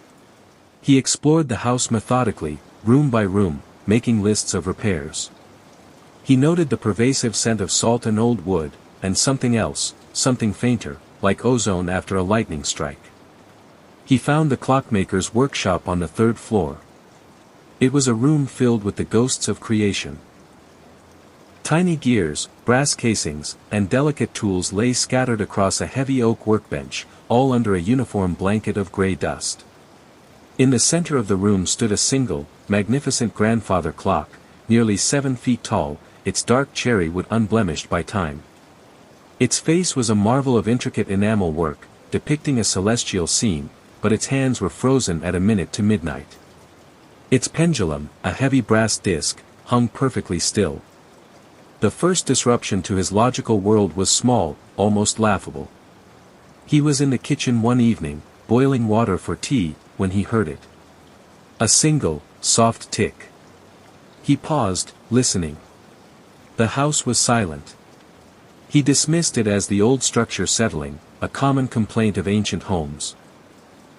He explored the house methodically, room by room, making lists of repairs. He noted the pervasive scent of salt and old wood, and something else, something fainter, like ozone after a lightning strike. He found the clockmaker's workshop on the third floor. It was a room filled with the ghosts of creation. Tiny gears, brass casings, and delicate tools lay scattered across a heavy oak workbench, all under a uniform blanket of gray dust. In the center of the room stood a single, magnificent grandfather clock, nearly 7 feet tall, its dark cherry wood unblemished by time. Its face was a marvel of intricate enamel work, depicting a celestial scene, but its hands were frozen at a minute to midnight. Its pendulum, a heavy brass disc, hung perfectly still. The first disruption to his logical world was small, almost laughable. He was in the kitchen one evening, boiling water for tea, when he heard it. A single, soft tick. He paused, listening. The house was silent. He dismissed it as the old structure settling, a common complaint of ancient homes.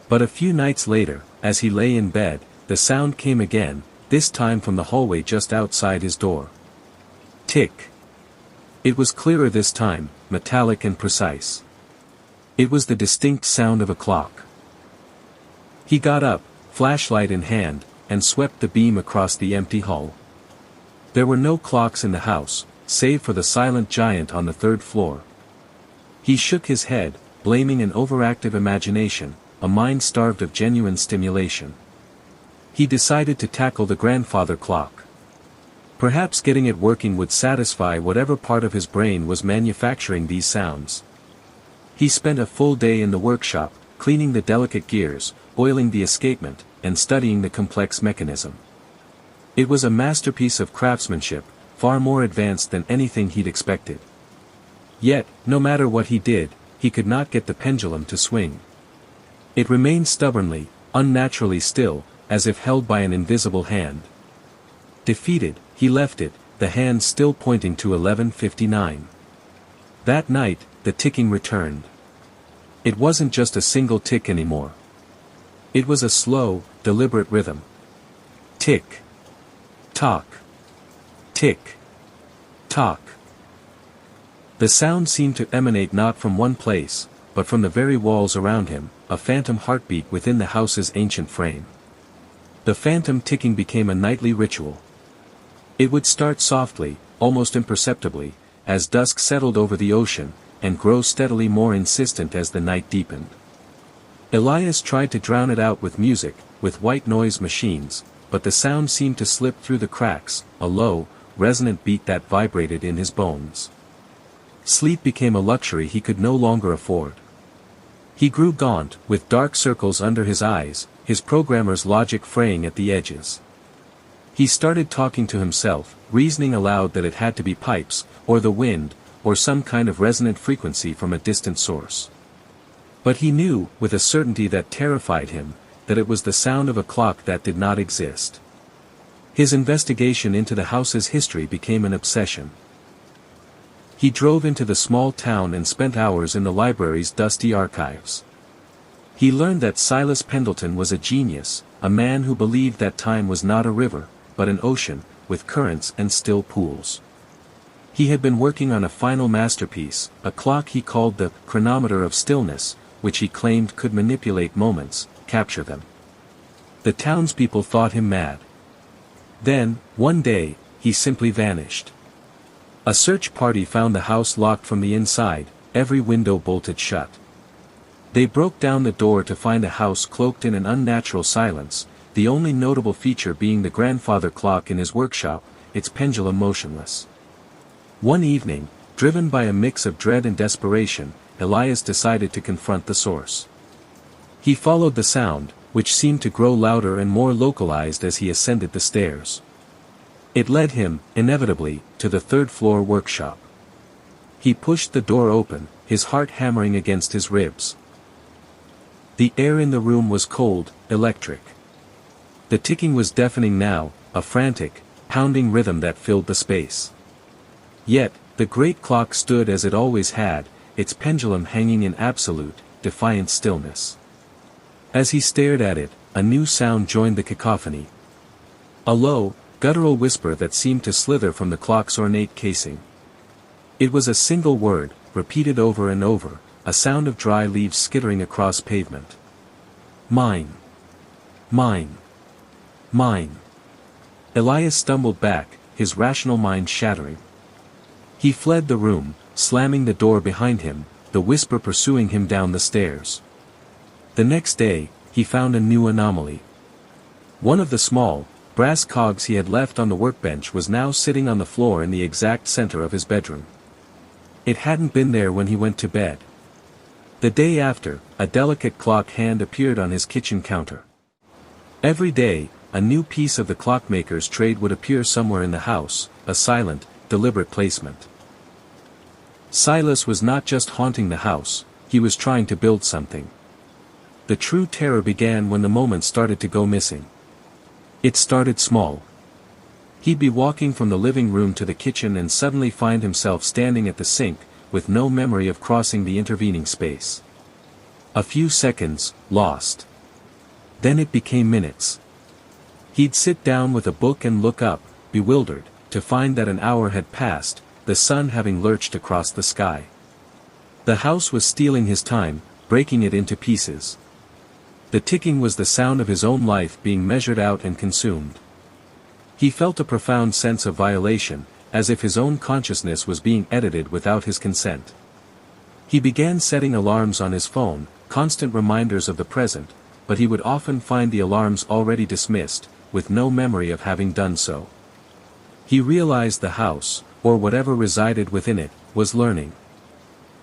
But a few nights later, as he lay in bed, the sound came again, this time from the hallway just outside his door. Tick. It was clearer this time, metallic and precise. It was the distinct sound of a clock. He got up, flashlight in hand, and swept the beam across the empty hall. There were no clocks in the house, save for the silent giant on the third floor. He shook his head, blaming an overactive imagination, a mind starved of genuine stimulation. He decided to tackle the grandfather clock. Perhaps getting it working would satisfy whatever part of his brain was manufacturing these sounds. He spent a full day in the workshop, cleaning the delicate gears, oiling the escapement, and studying the complex mechanism. It was a masterpiece of craftsmanship, far more advanced than anything he'd expected. Yet, no matter what he did, he could not get the pendulum to swing. It remained stubbornly, unnaturally still, as if held by an invisible hand. Defeated, he left it, the hand still pointing to 11:59. That night, the ticking returned. It wasn't just a single tick anymore. It was a slow, deliberate rhythm. Tick. Tock. Tick. Tock. The sound seemed to emanate not from one place, but from the very walls around him, a phantom heartbeat within the house's ancient frame. The phantom ticking became a nightly ritual. It would start softly, almost imperceptibly, as dusk settled over the ocean, and grow steadily more insistent as the night deepened. Elias tried to drown it out with music, with white noise machines, but the sound seemed to slip through the cracks, a low, resonant beat that vibrated in his bones. Sleep became a luxury he could no longer afford. He grew gaunt, with dark circles under his eyes, his programmer's logic fraying at the edges. He started talking to himself, reasoning aloud that it had to be pipes, or the wind, or some kind of resonant frequency from a distant source. But he knew, with a certainty that terrified him, that it was the sound of a clock that did not exist. His investigation into the house's history became an obsession. He drove into the small town and spent hours in the library's dusty archives. He learned that Silas Pendleton was a genius, a man who believed that time was not a river, but an ocean, with currents and still pools. He had been working on a final masterpiece, a clock he called the chronometer of stillness, which he claimed could manipulate moments, capture them. The townspeople thought him mad. Then, one day, he simply vanished. A search party found the house locked from the inside, every window bolted shut. They broke down the door to find a house cloaked in an unnatural silence, the only notable feature being the grandfather clock in his workshop, its pendulum motionless. One evening, driven by a mix of dread and desperation, Elias decided to confront the source. He followed the sound, which seemed to grow louder and more localized as he ascended the stairs. It led him, inevitably, to the third-floor workshop. He pushed the door open, his heart hammering against his ribs. The air in the room was cold, electric. The ticking was deafening now, a frantic, pounding rhythm that filled the space. Yet, the great clock stood as it always had, its pendulum hanging in absolute, defiant stillness. As he stared at it, a new sound joined the cacophony. A low, guttural whisper that seemed to slither from the clock's ornate casing. It was a single word, repeated over and over, a sound of dry leaves skittering across pavement. Mine. Mine. Mine. Elias stumbled back, his rational mind shattering. He fled the room, slamming the door behind him, the whisper pursuing him down the stairs. The next day, he found a new anomaly. One of the small, brass cogs he had left on the workbench was now sitting on the floor in the exact center of his bedroom. It hadn't been there when he went to bed. The day after, a delicate clock hand appeared on his kitchen counter. Every day, a new piece of the clockmaker's trade would appear somewhere in the house, a silent, deliberate placement. Silas was not just haunting the house, he was trying to build something. The true terror began when the moments started to go missing. It started small. He'd be walking from the living room to the kitchen and suddenly find himself standing at the sink, with no memory of crossing the intervening space. A few seconds, lost. Then it became minutes. He'd sit down with a book and look up, bewildered, to find that an hour had passed, the sun having lurched across the sky. The house was stealing his time, breaking it into pieces. The ticking was the sound of his own life being measured out and consumed. He felt a profound sense of violation, as if his own consciousness was being edited without his consent. He began setting alarms on his phone, constant reminders of the present, but he would often find the alarms already dismissed, with no memory of having done so. He realized the house, or whatever resided within it, was learning.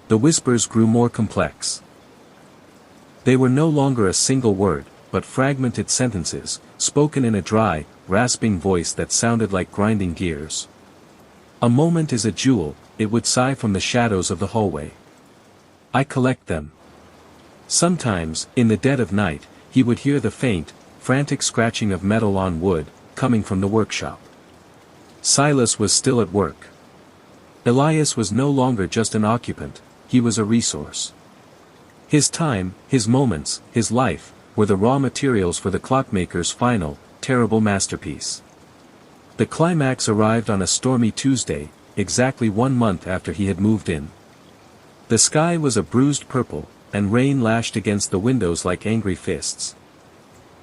The whispers grew more complex. They were no longer a single word, but fragmented sentences, spoken in a dry, rasping voice that sounded like grinding gears. "A moment is a jewel," it would sigh from the shadows of the hallway. "I collect them." Sometimes, in the dead of night, he would hear the faint, frantic scratching of metal on wood, coming from the workshop. Silas was still at work. Elias was no longer just an occupant, he was a resource. His time, his moments, his life, were the raw materials for the clockmaker's final, terrible masterpiece. The climax arrived on a stormy Tuesday, exactly 1 month after he had moved in. The sky was a bruised purple, and rain lashed against the windows like angry fists.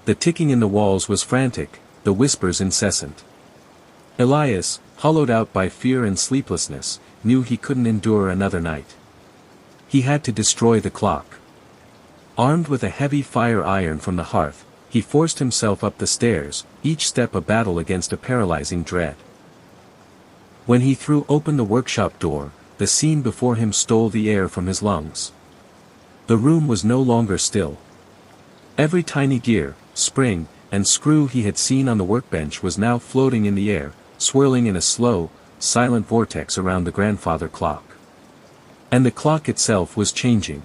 The ticking in the walls was frantic, the whispers incessant. Elias, hollowed out by fear and sleeplessness, knew he couldn't endure another night. He had to destroy the clock. Armed with a heavy fire iron from the hearth, he forced himself up the stairs, each step a battle against a paralyzing dread. When he threw open the workshop door, the scene before him stole the air from his lungs. The room was no longer still. Every tiny gear, spring, and screw he had seen on the workbench was now floating in the air, swirling in a slow, silent vortex around the grandfather clock. And the clock itself was changing.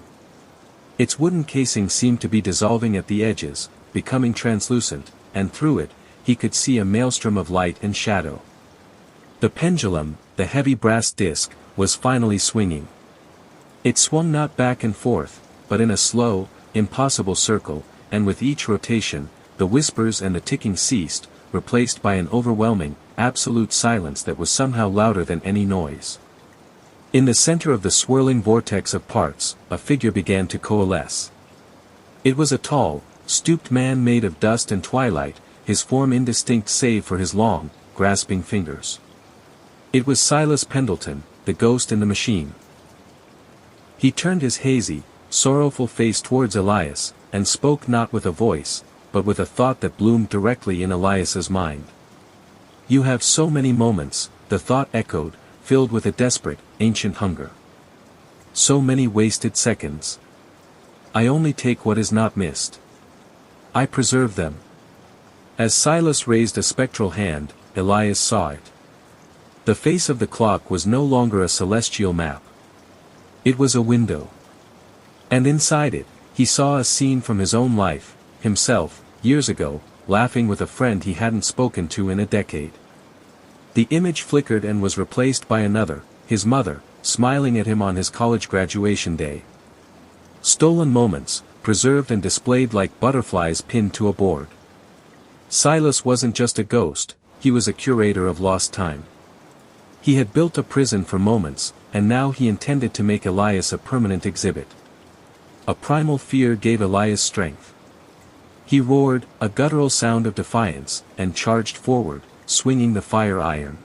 Its wooden casing seemed to be dissolving at the edges, becoming translucent, and through it, he could see a maelstrom of light and shadow. The pendulum, the heavy brass disc, was finally swinging. It swung not back and forth, but in a slow, impossible circle, and with each rotation, the whispers and the ticking ceased, replaced by an overwhelming, absolute silence that was somehow louder than any noise. In the center of the swirling vortex of parts, a figure began to coalesce. It was a tall, stooped man made of dust and twilight, his form indistinct save for his long, grasping fingers. It was Silas Pendleton, the ghost in the machine. He turned his hazy, sorrowful face towards Elias, and spoke not with a voice, but with a thought that bloomed directly in Elias's mind. "You have so many moments," the thought echoed, filled with a desperate, ancient hunger. "So many wasted seconds. I only take what is not missed. I preserve them." As Silas raised a spectral hand, Elias saw it. The face of the clock was no longer a celestial map. It was a window. And inside it, he saw a scene from his own life, himself, years ago, laughing with a friend he hadn't spoken to in a decade. The image flickered and was replaced by another, his mother, smiling at him on his college graduation day. Stolen moments, preserved and displayed like butterflies pinned to a board. Silas wasn't just a ghost, he was a curator of lost time. He had built a prison for moments, and now he intended to make Elias a permanent exhibit. A primal fear gave Elias strength. He roared, a guttural sound of defiance, and charged forward, swinging the fire iron.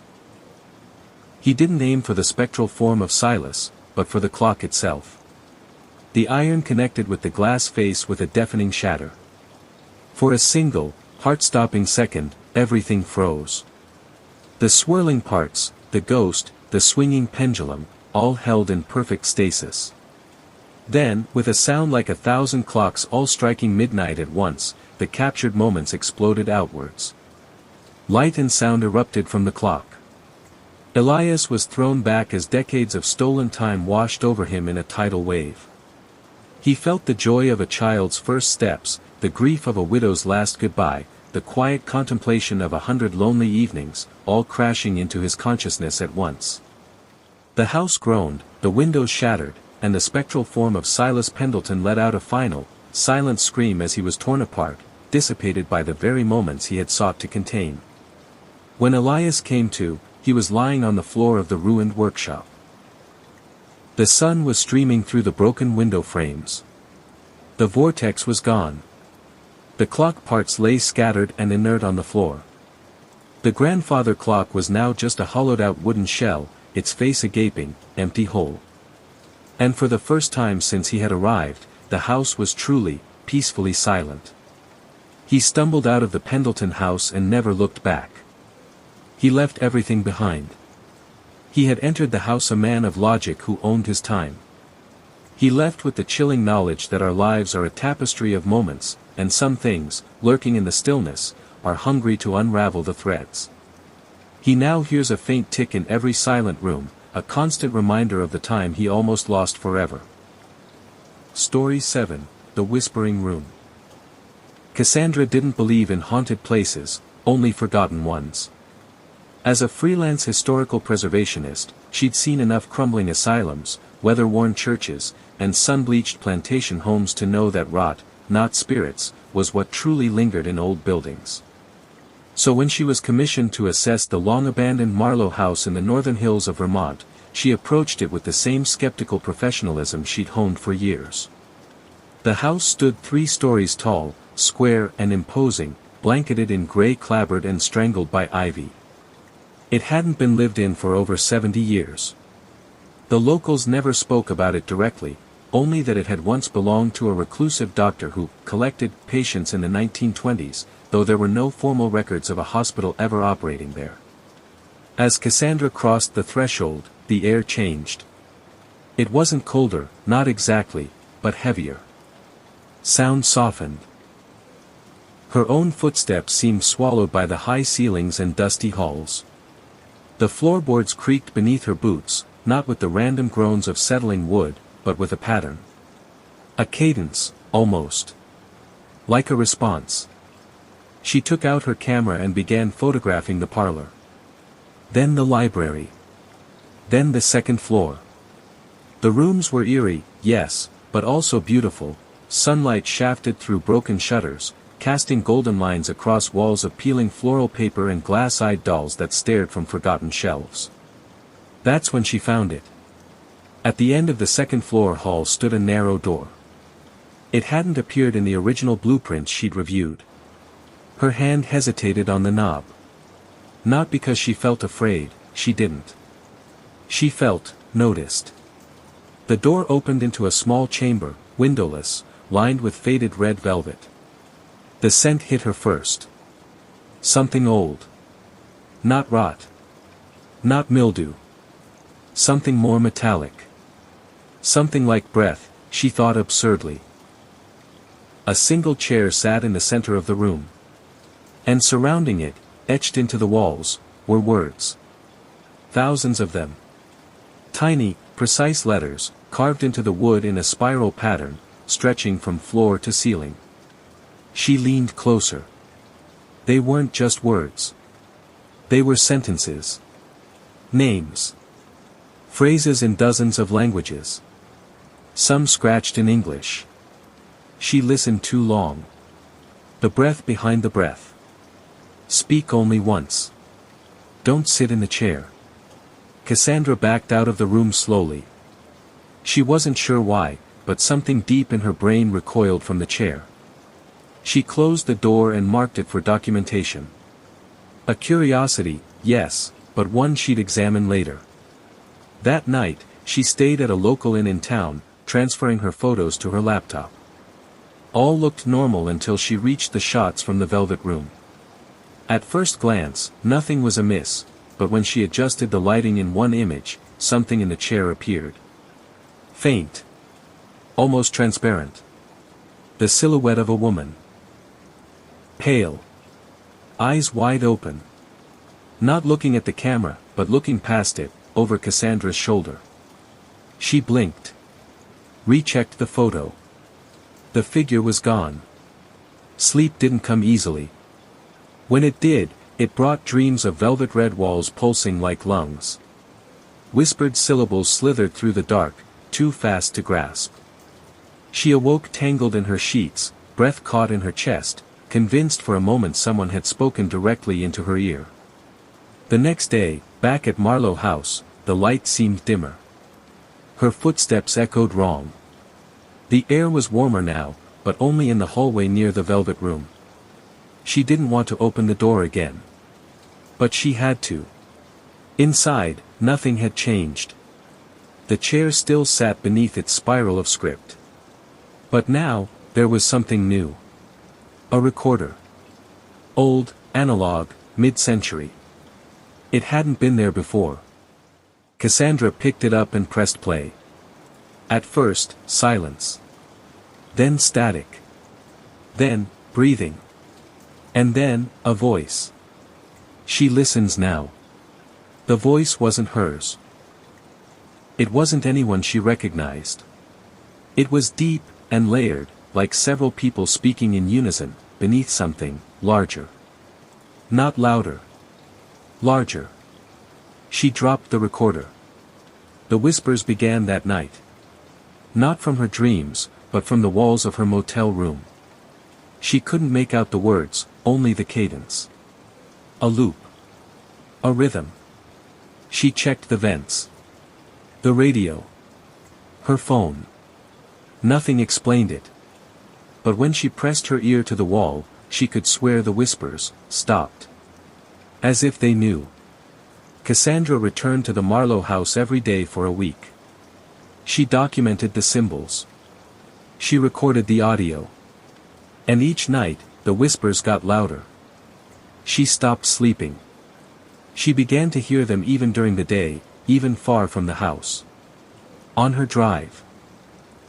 He didn't aim for the spectral form of Silas, but for the clock itself. The iron connected with the glass face with a deafening shatter. For a single, heart-stopping second, everything froze. The swirling parts, the ghost, the swinging pendulum, all held in perfect stasis. Then, with a sound like 1,000 clocks all striking midnight at once, the captured moments exploded outwards. Light and sound erupted from the clock. Elias was thrown back as decades of stolen time washed over him in a tidal wave. He felt the joy of a child's first steps, the grief of a widow's last goodbye, the quiet contemplation of 100 lonely evenings, all crashing into his consciousness at once. The house groaned, the windows shattered, and the spectral form of Silas Pendleton let out a final, silent scream as he was torn apart, dissipated by the very moments he had sought to contain. When Elias came to, he was lying on the floor of the ruined workshop. The sun was streaming through the broken window frames. The vortex was gone. The clock parts lay scattered and inert on the floor. The grandfather clock was now just a hollowed-out wooden shell, its face a gaping, empty hole. And for the first time since he had arrived, the house was truly, peacefully silent. He stumbled out of the Pendleton house and never looked back. He left everything behind. He had entered the house a man of logic who owned his time. He left with the chilling knowledge that our lives are a tapestry of moments, and some things, lurking in the stillness, are hungry to unravel the threads. He now hears a faint tick in every silent room, a constant reminder of the time he almost lost forever. Story 7, The Whispering Room. Cassandra didn't believe in haunted places, only forgotten ones. As a freelance historical preservationist, she'd seen enough crumbling asylums, weather-worn churches, and sun-bleached plantation homes to know that rot, not spirits, was what truly lingered in old buildings. So when she was commissioned to assess the long-abandoned Marlowe house in the northern hills of Vermont, she approached it with the same skeptical professionalism she'd honed for years. The house stood 3 stories tall, square and imposing, blanketed in gray clapboard and strangled by ivy. It hadn't been lived in for over 70 years. The locals never spoke about it directly, only that it had once belonged to a reclusive doctor who collected patients in the 1920s, though there were no formal records of a hospital ever operating there. As Cassandra crossed the threshold, the air changed. It wasn't colder, not exactly, but heavier. Sound softened. Her own footsteps seemed swallowed by the high ceilings and dusty halls. The floorboards creaked beneath her boots, not with the random groans of settling wood, but with a pattern. A cadence, almost. Like a response. She took out her camera and began photographing the parlor. Then the library. Then the second floor. The rooms were eerie, yes, but also beautiful, sunlight shafted through broken shutters, casting golden lines across walls of peeling floral paper and glass-eyed dolls that stared from forgotten shelves. That's when she found it. At the end of the second-floor hall stood a narrow door. It hadn't appeared in the original blueprints she'd reviewed. Her hand hesitated on the knob. Not because she felt afraid, she didn't. She felt, noticed. The door opened into a small chamber, windowless, lined with faded red velvet. The scent hit her first. Something old. Not rot. Not mildew. Something more metallic. Something like breath, she thought absurdly. A single chair sat in the center of the room. And surrounding it, etched into the walls, were words. Thousands of them. Tiny, precise letters, carved into the wood in a spiral pattern, stretching from floor to ceiling. She leaned closer. They weren't just words. They were sentences. Names. Phrases in dozens of languages. Some scratched in English. She listened too long. The breath behind the breath. Speak only once. Don't sit in the chair. Cassandra backed out of the room slowly. She wasn't sure why, but something deep in her brain recoiled from the chair. She closed the door and marked it for documentation. A curiosity, yes, but one she'd examine later. That night, she stayed at a local inn in town, transferring her photos to her laptop. All looked normal until she reached the shots from the velvet room. At first glance, nothing was amiss, but when she adjusted the lighting in one image, something in the chair appeared. Faint. Almost transparent. The silhouette of a woman. Pale. Eyes wide open. Not looking at the camera, but looking past it, over Cassandra's shoulder. She blinked. Rechecked the photo. The figure was gone. Sleep didn't come easily. When it did, it brought dreams of velvet red walls pulsing like lungs. Whispered syllables slithered through the dark, too fast to grasp. She awoke tangled in her sheets, breath caught in her chest, convinced for a moment someone had spoken directly into her ear. The next day, back at Marlowe House, the light seemed dimmer. Her footsteps echoed wrong. The air was warmer now, but only in the hallway near the velvet room. She didn't want to open the door again. But she had to. Inside, nothing had changed. The chair still sat beneath its spiral of script. But now, there was something new. A recorder. Old, analog, mid-century. It hadn't been there before. Cassandra picked it up and pressed play. At first, silence. Then static. Then, breathing. And then, a voice. She listens now. The voice wasn't hers. It wasn't anyone she recognized. It was deep, and layered, like several people speaking in unison, beneath something, larger. Not louder. Larger. She dropped the recorder. The whispers began that night. Not from her dreams, but from the walls of her motel room. She couldn't make out the words, only the cadence. A loop. A rhythm. She checked the vents. The radio. Her phone. Nothing explained it. But when she pressed her ear to the wall, she could swear the whispers stopped. As if they knew. Cassandra returned to the Marlowe house every day for a week. She documented the symbols. She recorded the audio. And each night, the whispers got louder. She stopped sleeping. She began to hear them even during the day, even far from the house. On her drive.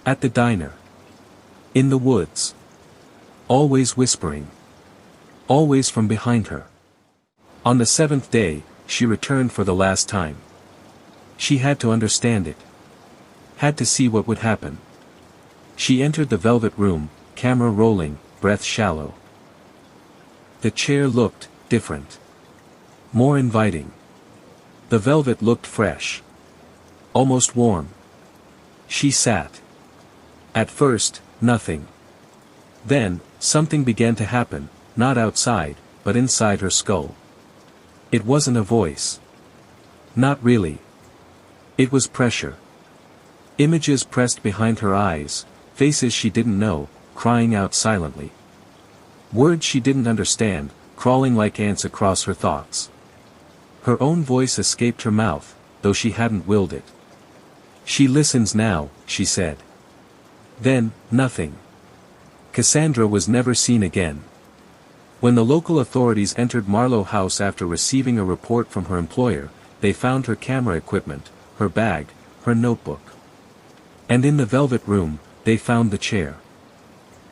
At the diner. In the woods. Always whispering. Always from behind her. On the seventh day, she returned for the last time. She had to understand it. Had to see what would happen. She entered the velvet room, camera rolling, breath shallow. The chair looked different. More inviting. The velvet looked fresh. Almost warm. She sat. At first, nothing. Then, something began to happen, not outside, but inside her skull. It wasn't a voice. Not really. It was pressure. Images pressed behind her eyes, faces she didn't know, crying out silently. Words she didn't understand, crawling like ants across her thoughts. Her own voice escaped her mouth, though she hadn't willed it. She listens now, she said. Then, nothing. Cassandra was never seen again. When the local authorities entered Marlowe House after receiving a report from her employer, they found her camera equipment, her bag, her notebook. And in the velvet room, they found the chair.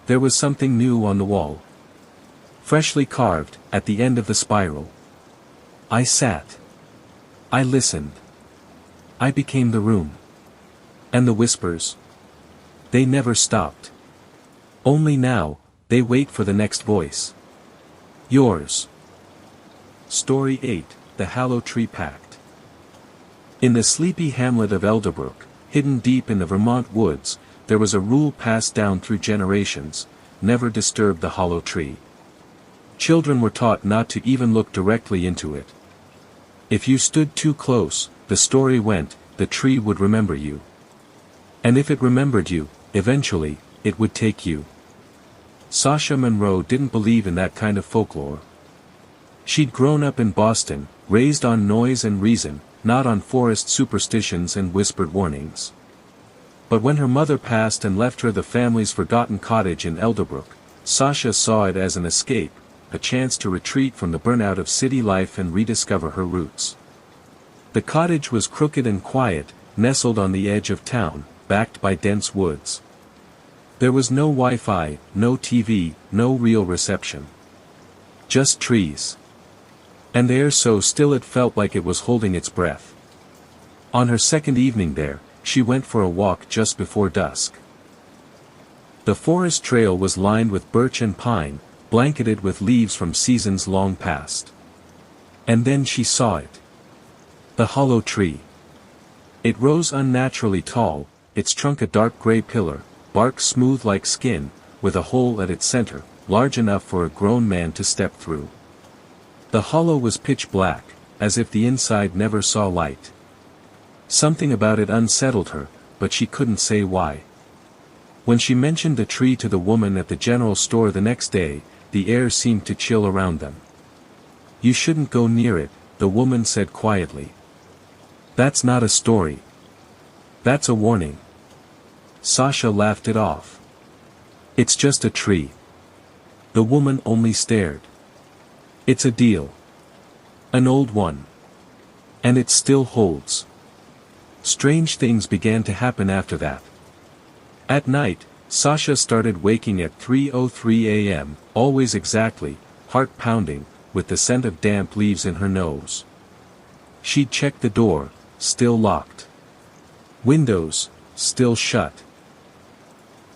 There was something new on the wall. Freshly carved, at the end of the spiral. I sat. I listened. I became the room. And the whispers? They never stopped. Only now, they wait for the next voice. Yours. Story 8, The Hallow Tree Pact. In the sleepy hamlet of Elderbrook, hidden deep in the Vermont woods, there was a rule passed down through generations: never disturb the hollow tree. Children were taught not to even look directly into it. If you stood too close, the story went, the tree would remember you. And if it remembered you, eventually, it would take you. Sasha Monroe didn't believe in that kind of folklore. She'd grown up in Boston, raised on noise and reason, not on forest superstitions and whispered warnings. But when her mother passed and left her the family's forgotten cottage in Elderbrook, Sasha saw it as an escape, a chance to retreat from the burnout of city life and rediscover her roots. The cottage was crooked and quiet, nestled on the edge of town, backed by dense woods. There was no Wi-Fi, no TV, no real reception. Just trees. And air so still it felt like it was holding its breath. On her second evening there, she went for a walk just before dusk. The forest trail was lined with birch and pine, blanketed with leaves from seasons long past. And then she saw it. The hollow tree. It rose unnaturally tall, its trunk a dark gray pillar, bark smooth like skin, with a hole at its center, large enough for a grown man to step through. The hollow was pitch black, as if the inside never saw light. Something about it unsettled her, but she couldn't say why. When she mentioned the tree to the woman at the general store the next day, the air seemed to chill around them. "You shouldn't go near it," the woman said quietly. "That's not a story. That's a warning." Sasha laughed it off. "It's just a tree." The woman only stared. "It's a deal. An old one. And it still holds." Strange things began to happen after that. At night, Sasha started waking at 3:03 a.m., always exactly, heart pounding, with the scent of damp leaves in her nose. She'd check the door, still locked. Windows, still shut.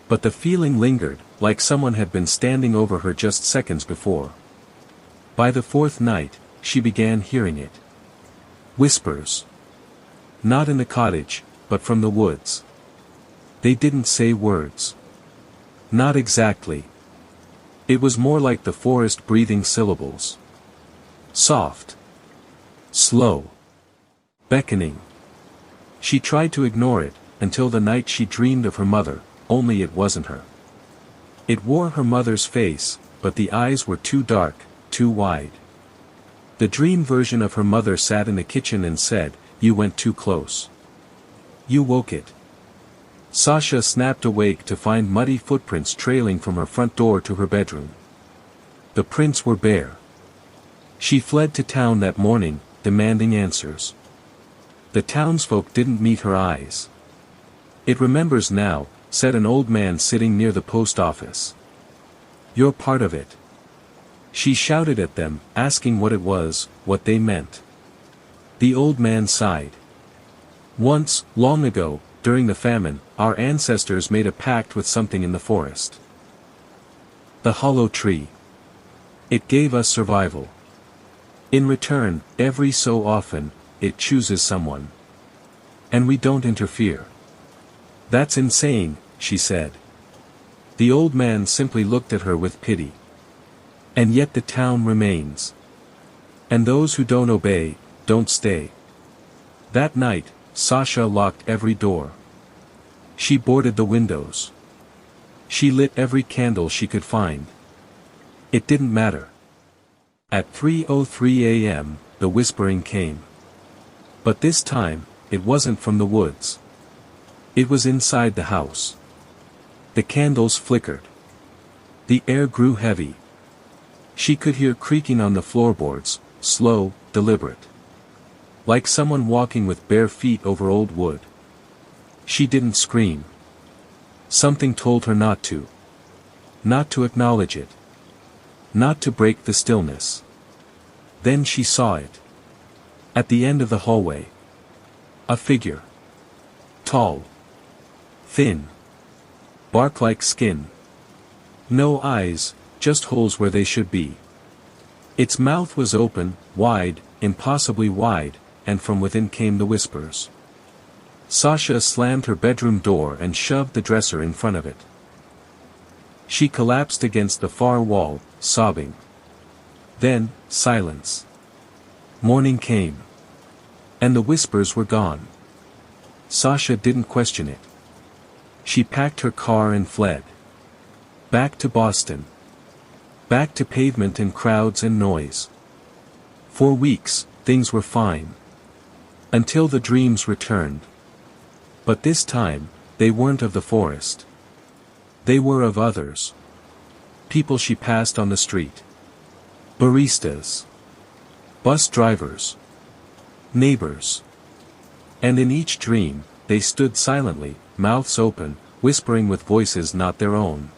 But the feeling lingered, like someone had been standing over her just seconds before. By the fourth night, she began hearing it. Whispers. Not in the cottage, but from the woods. They didn't say words. Not exactly. It was more like the forest breathing syllables. Soft. Slow. Beckoning. She tried to ignore it, until the night she dreamed of her mother, only it wasn't her. It wore her mother's face, but the eyes were too dark, too wide. The dream version of her mother sat in the kitchen and said, "You went too close. You woke it." Sasha snapped awake to find muddy footprints trailing from her front door to her bedroom. The prints were bare. She fled to town that morning, demanding answers. The townsfolk didn't meet her eyes. "It remembers now," said an old man sitting near the post office. "You're part of it." She shouted at them, asking what it was, what they meant. The old man sighed. "Once, long ago, during the famine, our ancestors made a pact with something in the forest. The hollow tree. It gave us survival. In return, every so often, it chooses someone. And we don't interfere." "That's insane," she said. The old man simply looked at her with pity. "And yet the town remains. And those who don't obey, don't stay." That night, Sasha locked every door. She boarded the windows. She lit every candle she could find. It didn't matter. At 3:03 a.m., the whispering came. But this time, it wasn't from the woods. It was inside the house. The candles flickered. The air grew heavy. She could hear creaking on the floorboards, slow, deliberate. Like someone walking with bare feet over old wood. She didn't scream. Something told her not to. Not to acknowledge it. Not to break the stillness. Then she saw it. At the end of the hallway. A figure. Tall. Thin. Bark-like skin. No eyes, just holes where they should be. Its mouth was open, wide, impossibly wide, and from within came the whispers. Sasha slammed her bedroom door and shoved the dresser in front of it. She collapsed against the far wall, sobbing. Then, silence. Morning came. And the whispers were gone. Sasha didn't question it. She packed her car and fled. Back to Boston. Back to pavement and crowds and noise. For weeks, things were fine. Until the dreams returned. But this time, they weren't of the forest. They were of others. People she passed on the street. Baristas. Bus drivers. Neighbors. And in each dream, they stood silently, mouths open, whispering with voices not their own.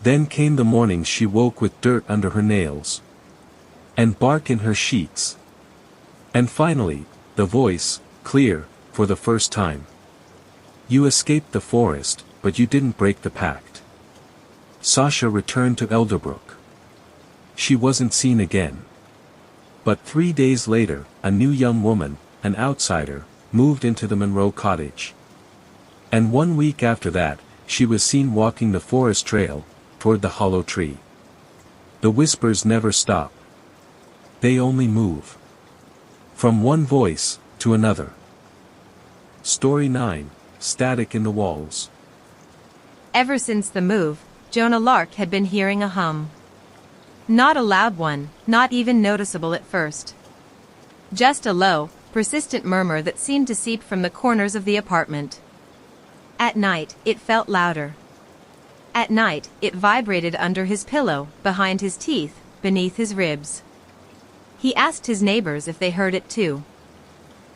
Then came the mornings she woke with dirt under her nails. And bark in her sheets. And finally, the voice, clear, for the first time. You escaped the forest, but you didn't break the pact. Sasha returned to Elderbrook. She wasn't seen again. But 3 days later, a new young woman, an outsider, moved into the Monroe cottage. And 1 week after that, she was seen walking the forest trail, toward the hollow tree. The whispers never stop. They only move. From one voice, to another. Story 9, Static in the Walls. Ever since the move, Jonah Lark had been hearing a hum. Not a loud one, not even noticeable at first. Just a low, persistent murmur that seemed to seep from the corners of the apartment. At night, it felt louder. At night, it vibrated under his pillow, behind his teeth, beneath his ribs. He asked his neighbors if they heard it too.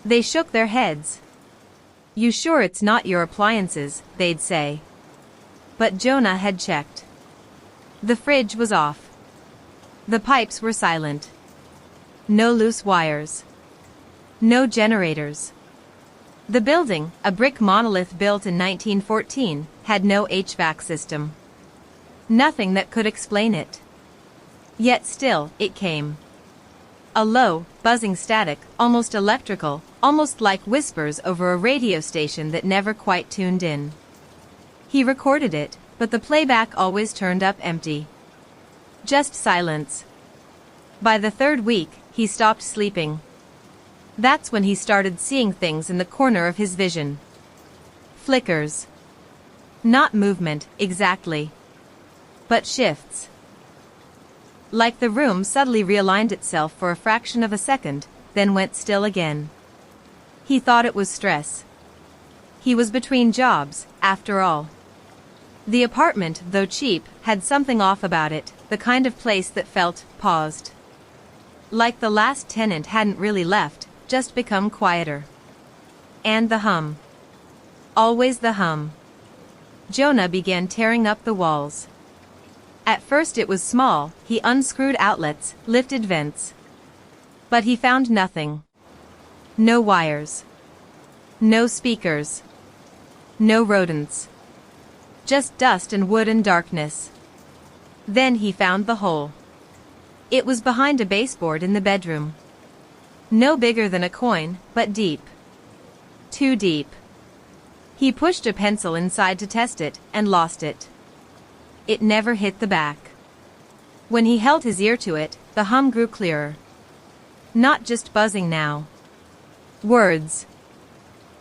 They shook their heads. You sure it's not your appliances, they'd say. But Jonah had checked. The fridge was off. The pipes were silent. No loose wires. No generators. The building, a brick monolith built in 1914, had no HVAC system. Nothing that could explain it. Yet still, it came. A low, buzzing static, almost electrical, almost like whispers over a radio station that never quite tuned in. He recorded it, but the playback always turned up empty. Just silence. By the third week, he stopped sleeping. That's when he started seeing things in the corner of his vision. Flickers. Not movement, exactly. But shifts. Like the room suddenly realigned itself for a fraction of a second, then went still again. He thought it was stress. He was between jobs, after all. The apartment, though cheap, had something off about it, the kind of place that felt paused. Like the last tenant hadn't really left, just become quieter. And the hum. Always the hum. Jonah began tearing up the walls. At first it was small, he unscrewed outlets, lifted vents. But he found nothing. No wires. No speakers. No rodents. Just dust and wood and darkness. Then he found the hole. It was behind a baseboard in the bedroom. No bigger than a coin, but deep. Too deep. He pushed a pencil inside to test it, and lost it. It never hit the back. When he held his ear to it, the hum grew clearer. Not just buzzing now. Words.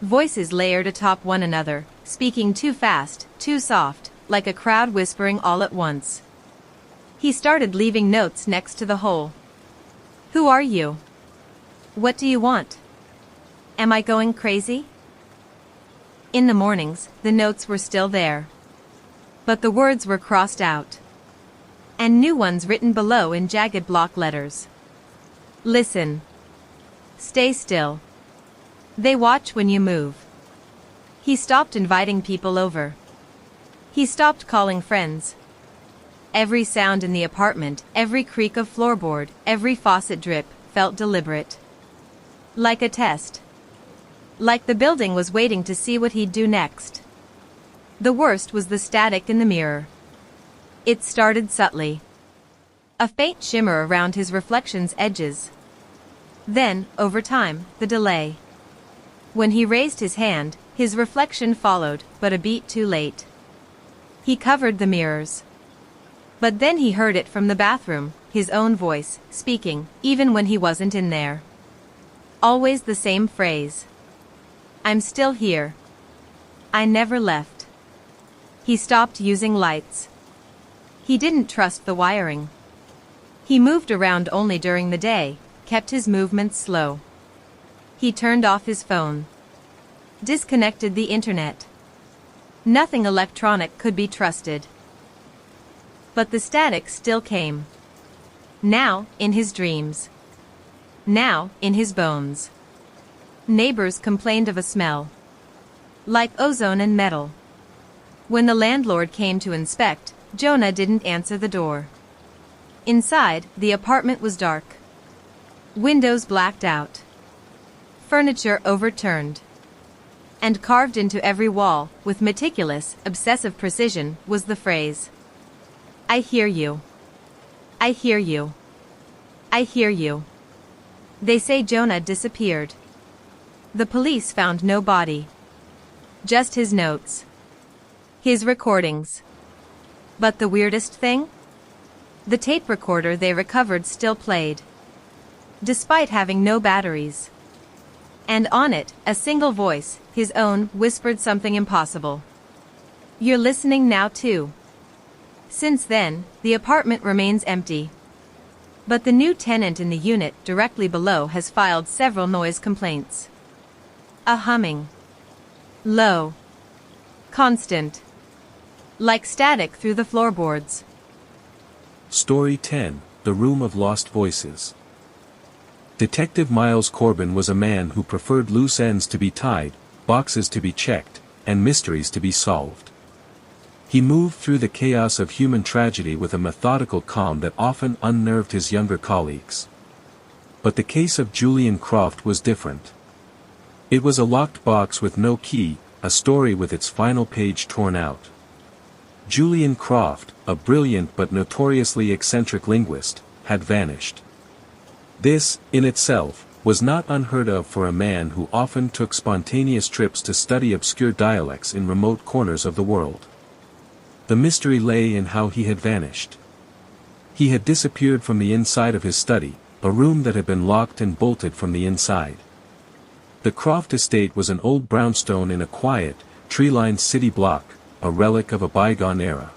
Voices layered atop one another, speaking too fast, too soft, like a crowd whispering all at once. He started leaving notes next to the hole. Who are you? What do you want? Am I going crazy? In the mornings, the notes were still there. But the words were crossed out. And new ones written below in jagged block letters. Listen. Stay still. They watch when you move. He stopped inviting people over. He stopped calling friends. Every sound in the apartment, every creak of floorboard, every faucet drip, felt deliberate. Like a test. Like the building was waiting to see what he'd do next. The worst was the static in the mirror. It started subtly. A faint shimmer around his reflection's edges. Then, over time, the delay. When he raised his hand, his reflection followed, but a beat too late. He covered the mirrors. But then he heard it from the bathroom, his own voice, speaking, even when he wasn't in there. Always the same phrase. I'm still here. I never left. He stopped using lights. He didn't trust the wiring. He moved around only during the day, kept his movements slow. He turned off his phone. Disconnected the internet. Nothing electronic could be trusted. But the static still came. Now, in his dreams. Now, in his bones. Neighbors complained of a smell. Like ozone and metal. When the landlord came to inspect, Jonah didn't answer the door. Inside, the apartment was dark. Windows blacked out. Furniture overturned. And carved into every wall, with meticulous, obsessive precision, was the phrase, "I hear you. I hear you. I hear you." They say Jonah disappeared. The police found no body. Just his notes. His recordings. But the weirdest thing? The tape recorder they recovered still played. Despite having no batteries. And on it, a single voice, his own, whispered something impossible. "You're listening now too." Since then, the apartment remains empty. But the new tenant in the unit directly below has filed several noise complaints. A humming. Low. Constant. Like static through the floorboards. Story 10, The Room of Lost Voices. Detective Miles Corbin was a man who preferred loose ends to be tied, boxes to be checked, and mysteries to be solved. He moved through the chaos of human tragedy with a methodical calm that often unnerved his younger colleagues. But the case of Julian Croft was different. It was a locked box with no key, a story with its final page torn out. Julian Croft, a brilliant but notoriously eccentric linguist, had vanished. This, in itself, was not unheard of for a man who often took spontaneous trips to study obscure dialects in remote corners of the world. The mystery lay in how he had vanished. He had disappeared from the inside of his study, a room that had been locked and bolted from the inside. The Croft estate was an old brownstone in a quiet, tree-lined city block, a relic of a bygone era.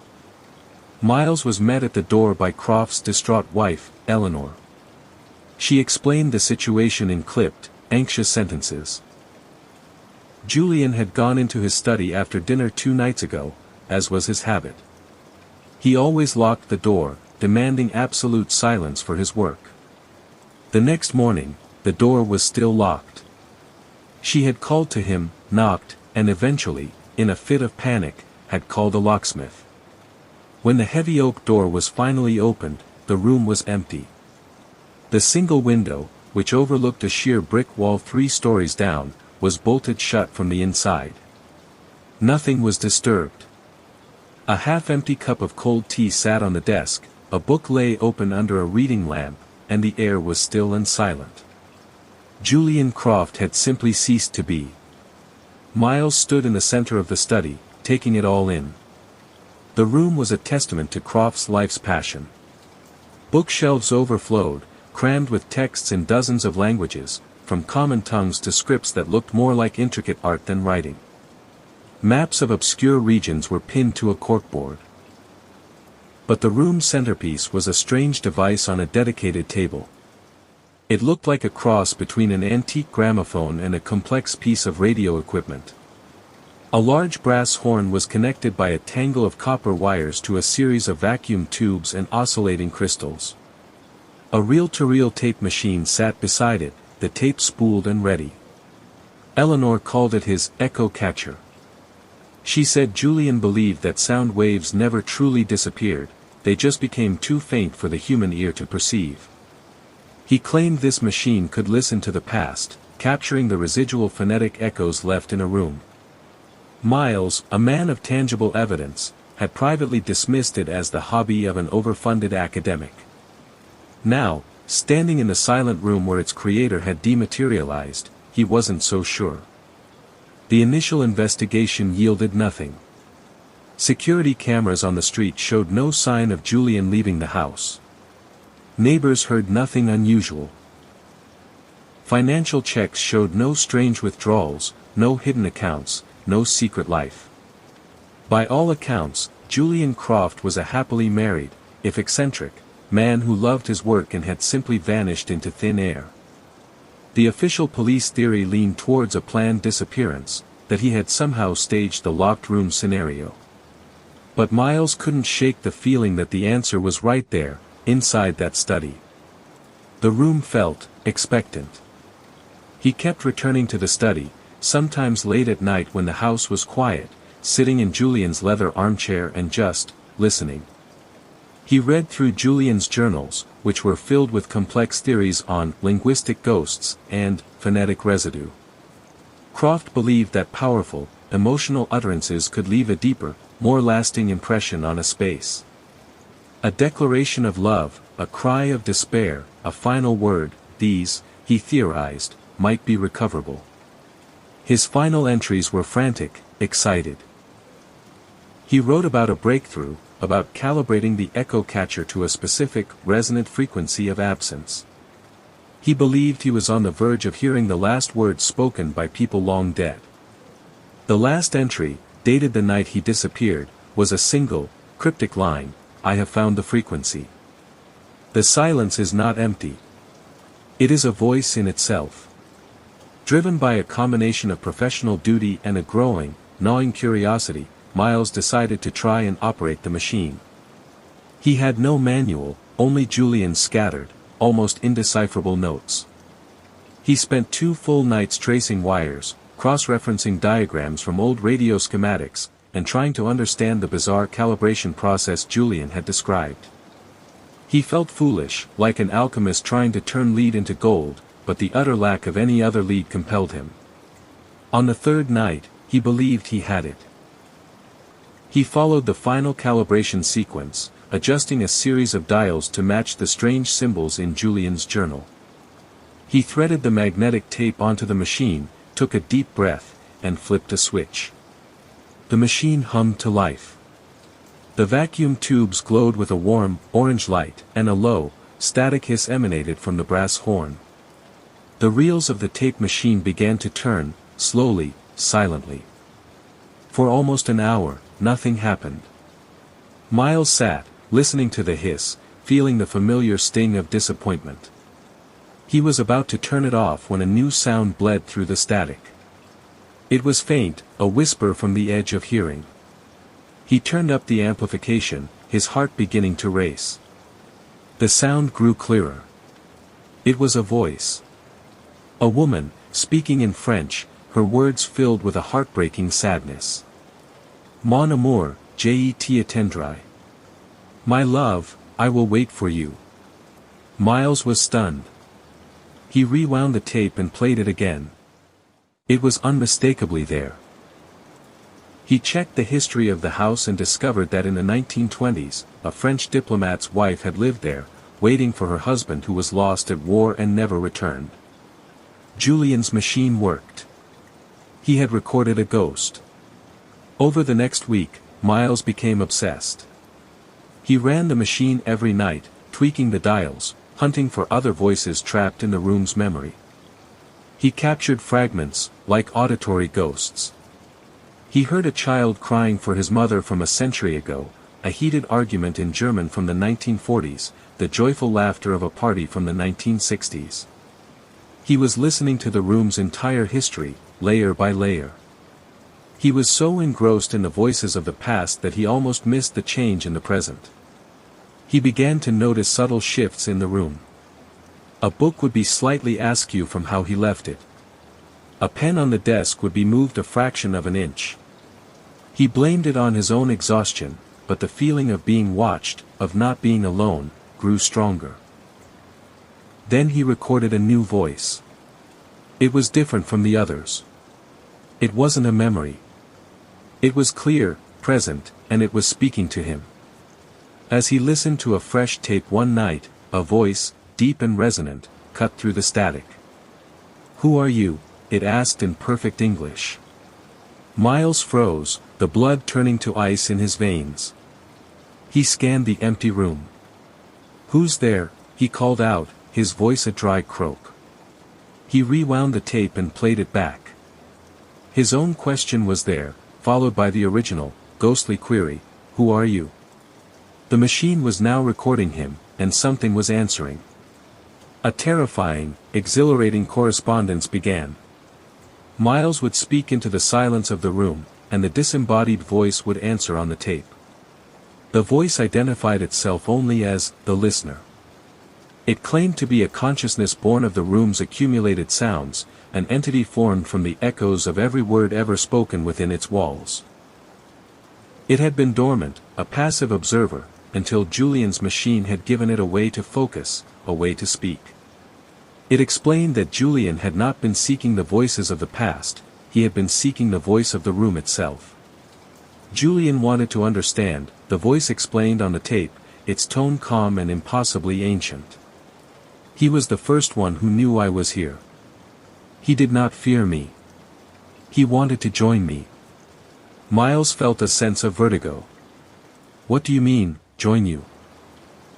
Miles was met at the door by Croft's distraught wife, Eleanor. She explained the situation in clipped, anxious sentences. Julian had gone into his study after dinner 2 nights ago, as was his habit. He always locked the door, demanding absolute silence for his work. The next morning, the door was still locked. She had called to him, knocked, and eventually, in a fit of panic, had called a locksmith. When the heavy oak door was finally opened, the room was empty. The single window, which overlooked a sheer brick wall 3 stories down, was bolted shut from the inside. Nothing was disturbed. A half-empty cup of cold tea sat on the desk, a book lay open under a reading lamp, and the air was still and silent. Julian Croft had simply ceased to be. Miles stood in the center of the study, taking it all in. The room was a testament to Croft's life's passion. Bookshelves overflowed, crammed with texts in dozens of languages, from common tongues to scripts that looked more like intricate art than writing. Maps of obscure regions were pinned to a corkboard. But the room's centerpiece was a strange device on a dedicated table. It looked like a cross between an antique gramophone and a complex piece of radio equipment. A large brass horn was connected by a tangle of copper wires to a series of vacuum tubes and oscillating crystals. A reel-to-reel tape machine sat beside it, the tape spooled and ready. Eleanor called it his echo catcher. She said Julian believed that sound waves never truly disappeared, they just became too faint for the human ear to perceive. He claimed this machine could listen to the past, capturing the residual phonetic echoes left in a room. Miles, a man of tangible evidence, had privately dismissed it as the hobby of an overfunded academic. Now, standing in the silent room where its creator had dematerialized, he wasn't so sure. The initial investigation yielded nothing. Security cameras on the street showed no sign of Julian leaving the house. Neighbors heard nothing unusual. Financial checks showed no strange withdrawals, no hidden accounts, no secret life. By all accounts, Julian Croft was a happily married, if eccentric, man who loved his work and had simply vanished into thin air. The official police theory leaned towards a planned disappearance, that he had somehow staged the locked room scenario. But Miles couldn't shake the feeling that the answer was right there, inside that study. The room felt expectant. He kept returning to the study, sometimes late at night when the house was quiet, sitting in Julian's leather armchair and just listening. He read through Julian's journals, which were filled with complex theories on linguistic ghosts and phonetic residue. Croft believed that powerful, emotional utterances could leave a deeper, more lasting impression on a space. A declaration of love, a cry of despair, a final word, these, he theorized, might be recoverable. His final entries were frantic, excited. He wrote about a breakthrough, about calibrating the echo catcher to a specific, resonant frequency of absence. He believed he was on the verge of hearing the last words spoken by people long dead. The last entry, dated the night he disappeared, was a single, cryptic line, "I have found the frequency." The silence is not empty. It is a voice in itself. Driven by a combination of professional duty and a growing, gnawing curiosity, Miles decided to try and operate the machine. He had no manual, only Julian's scattered, almost indecipherable notes. He spent 2 full nights tracing wires, cross-referencing diagrams from old radio schematics, and trying to understand the bizarre calibration process Julian had described. He felt foolish, like an alchemist trying to turn lead into gold, but the utter lack of any other lead compelled him. On the 3rd night, he believed he had it. He followed the final calibration sequence, adjusting a series of dials to match the strange symbols in Julian's journal. He threaded the magnetic tape onto the machine, took a deep breath, and flipped a switch. The machine hummed to life. The vacuum tubes glowed with a warm, orange light, and a low, static hiss emanated from the brass horn. The reels of the tape machine began to turn, slowly, silently. For almost an hour, nothing happened. Miles sat, listening to the hiss, feeling the familiar sting of disappointment. He was about to turn it off when a new sound bled through the static. It was faint, a whisper from the edge of hearing. He turned up the amplification, his heart beginning to race. The sound grew clearer. It was a voice. A woman, speaking in French, her words filled with a heartbreaking sadness. Mon amour, je t'attendrai. My love, I will wait for you. Miles was stunned. He rewound the tape and played it again. It was unmistakably there. He checked the history of the house and discovered that in the 1920s, a French diplomat's wife had lived there, waiting for her husband who was lost at war and never returned. Julian's machine worked. He had recorded a ghost. Over the next week, Miles became obsessed. He ran the machine every night, tweaking the dials, hunting for other voices trapped in the room's memory. He captured fragments, like auditory ghosts. He heard a child crying for his mother from a century ago, a heated argument in German from the 1940s, the joyful laughter of a party from the 1960s. He was listening to the room's entire history, layer by layer. He was so engrossed in the voices of the past that he almost missed the change in the present. He began to notice subtle shifts in the room. A book would be slightly askew from how he left it. A pen on the desk would be moved a fraction of an inch. He blamed it on his own exhaustion, but the feeling of being watched, of not being alone, grew stronger. Then he recorded a new voice. It was different from the others. It wasn't a memory. It was clear, present, and it was speaking to him. As he listened to a fresh tape one night, a voice, deep and resonant, cut through the static. "Who are you?" it asked in perfect English. Miles froze, the blood turning to ice in his veins. He scanned the empty room. "Who's there?" he called out, his voice a dry croak. He rewound the tape and played it back. His own question was there, followed by the original, ghostly query, "Who are you?" The machine was now recording him, and something was answering. A terrifying, exhilarating correspondence began. Miles would speak into the silence of the room, and the disembodied voice would answer on the tape. The voice identified itself only as the listener. It claimed to be a consciousness born of the room's accumulated sounds, an entity formed from the echoes of every word ever spoken within its walls. It had been dormant, a passive observer, until Julian's machine had given it a way to focus, a way to speak. It explained that Julian had not been seeking the voices of the past, he had been seeking the voice of the room itself. Julian wanted to understand, the voice explained on the tape, its tone calm and impossibly ancient. He was the first one who knew I was here. He did not fear me. He wanted to join me. Miles felt a sense of vertigo. What do you mean, join you?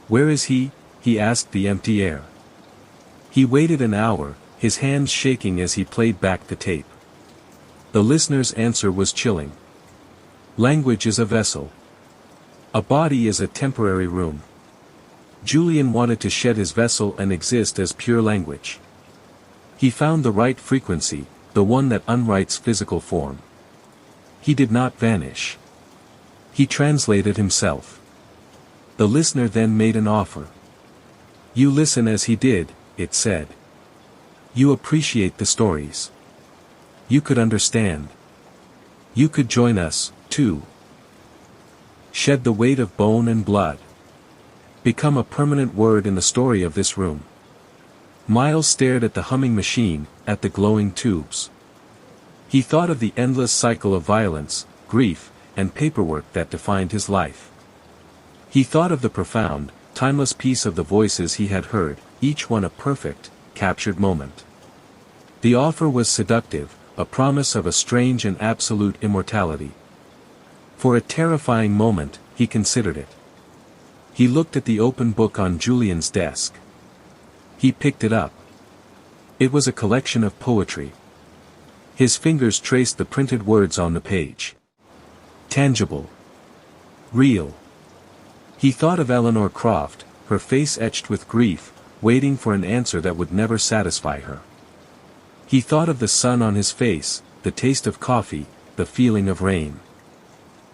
Where is he? He asked the empty air. He waited an hour, his hands shaking as he played back the tape. The listener's answer was chilling. Language is a vessel. A body is a temporary room. Julian wanted to shed his vessel and exist as pure language. He found the right frequency, the one that unwrites physical form. He did not vanish. He translated himself. The listener then made an offer. You listen as he did, it said. You appreciate the stories. You could understand. You could join us, too. Shed the weight of bone and blood. Become a permanent word in the story of this room. Miles stared at the humming machine, at the glowing tubes. He thought of the endless cycle of violence, grief, and paperwork that defined his life. He thought of the profound, timeless peace of the voices he had heard, each one a perfect, captured moment. The offer was seductive, a promise of a strange and absolute immortality. For a terrifying moment, he considered it. He looked at the open book on Julian's desk. He picked it up. It was a collection of poetry. His fingers traced the printed words on the page. Tangible. Real. He thought of Eleanor Croft, her face etched with grief, waiting for an answer that would never satisfy her. He thought of the sun on his face, the taste of coffee, the feeling of rain.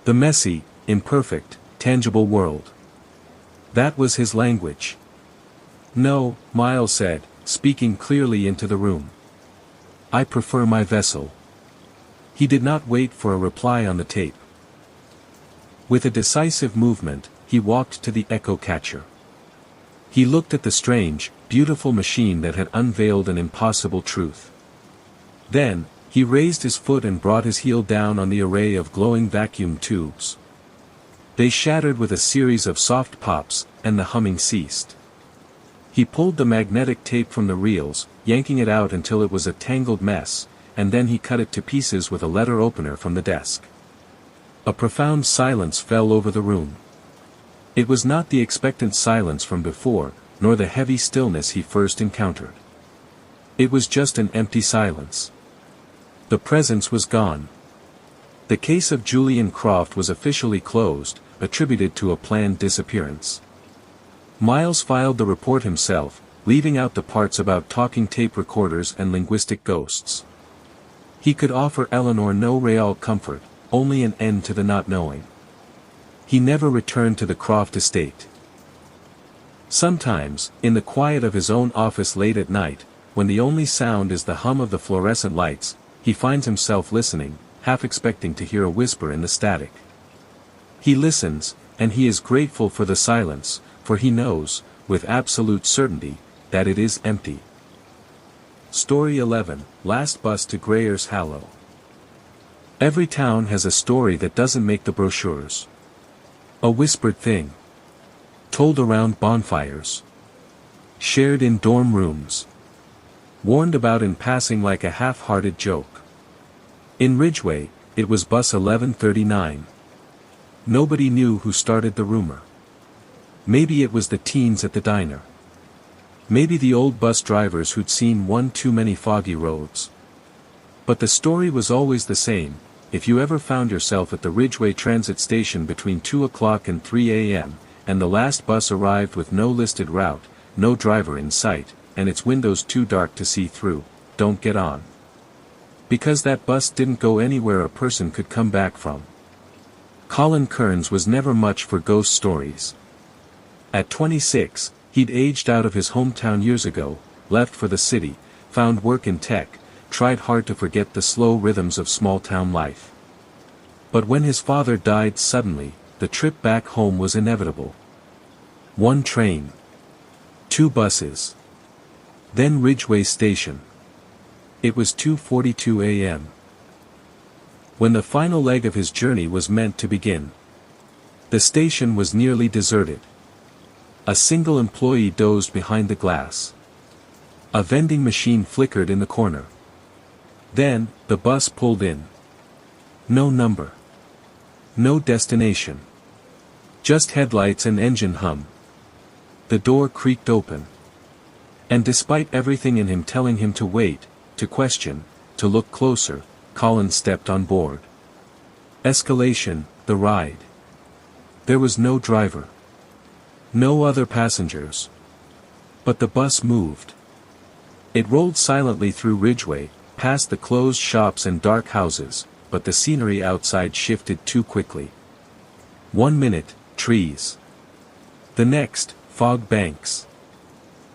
The messy, imperfect, tangible world. That was his language. No, Miles said, speaking clearly into the room. I prefer my vessel. He did not wait for a reply on the tape. With a decisive movement, he walked to the echo catcher. He looked at the strange, beautiful machine that had unveiled an impossible truth. Then, he raised his foot and brought his heel down on the array of glowing vacuum tubes. They shattered with a series of soft pops, and the humming ceased. He pulled the magnetic tape from the reels, yanking it out until it was a tangled mess, and then he cut it to pieces with a letter opener from the desk. A profound silence fell over the room. It was not the expectant silence from before, nor the heavy stillness he first encountered. It was just an empty silence. The presence was gone. The case of Julian Croft was officially closed, attributed to a planned disappearance. Miles filed the report himself, leaving out the parts about talking tape recorders and linguistic ghosts. He could offer Eleanor no real comfort, only an end to the not knowing. He never returned to the Croft estate. Sometimes, in the quiet of his own office late at night, when the only sound is the hum of the fluorescent lights, he finds himself listening, half expecting to hear a whisper in the static. He listens, and he is grateful for the silence, for he knows, with absolute certainty, that it is empty. Story 11, Last Bus to Grayers Hallow. Every town has a story that doesn't make the brochures. A whispered thing. Told around bonfires. Shared in dorm rooms. Warned about in passing like a half-hearted joke. In Ridgeway, it was bus 1139. Nobody knew who started the rumor. Maybe it was the teens at the diner. Maybe the old bus drivers who'd seen one too many foggy roads. But the story was always the same. If you ever found yourself at the Ridgeway Transit Station between 2 o'clock and 3 a.m., and the last bus arrived with no listed route, no driver in sight, and its windows too dark to see through. Don't get on. Because that bus didn't go anywhere a person could come back from. Colin Kearns was never much for ghost stories. At 26, he'd aged out of his hometown years ago, left for the city, found work in tech, tried hard to forget the slow rhythms of small-town life. But when his father died suddenly, the trip back home was inevitable. 1 train. 2 buses. Then Ridgeway Station. It was 2:42 a.m. when the final leg of his journey was meant to begin. The station was nearly deserted. A single employee dozed behind the glass. A vending machine flickered in the corner. Then, the bus pulled in. No number. No destination. Just headlights and engine hum. The door creaked open. And despite everything in him telling him to wait, to question, to look closer, Colin stepped on board. Escalation, the ride. There was no driver. No other passengers. But the bus moved. It rolled silently through Ridgeway, past the closed shops and dark houses, but the scenery outside shifted too quickly. 1 minute, trees. The next, fog banks.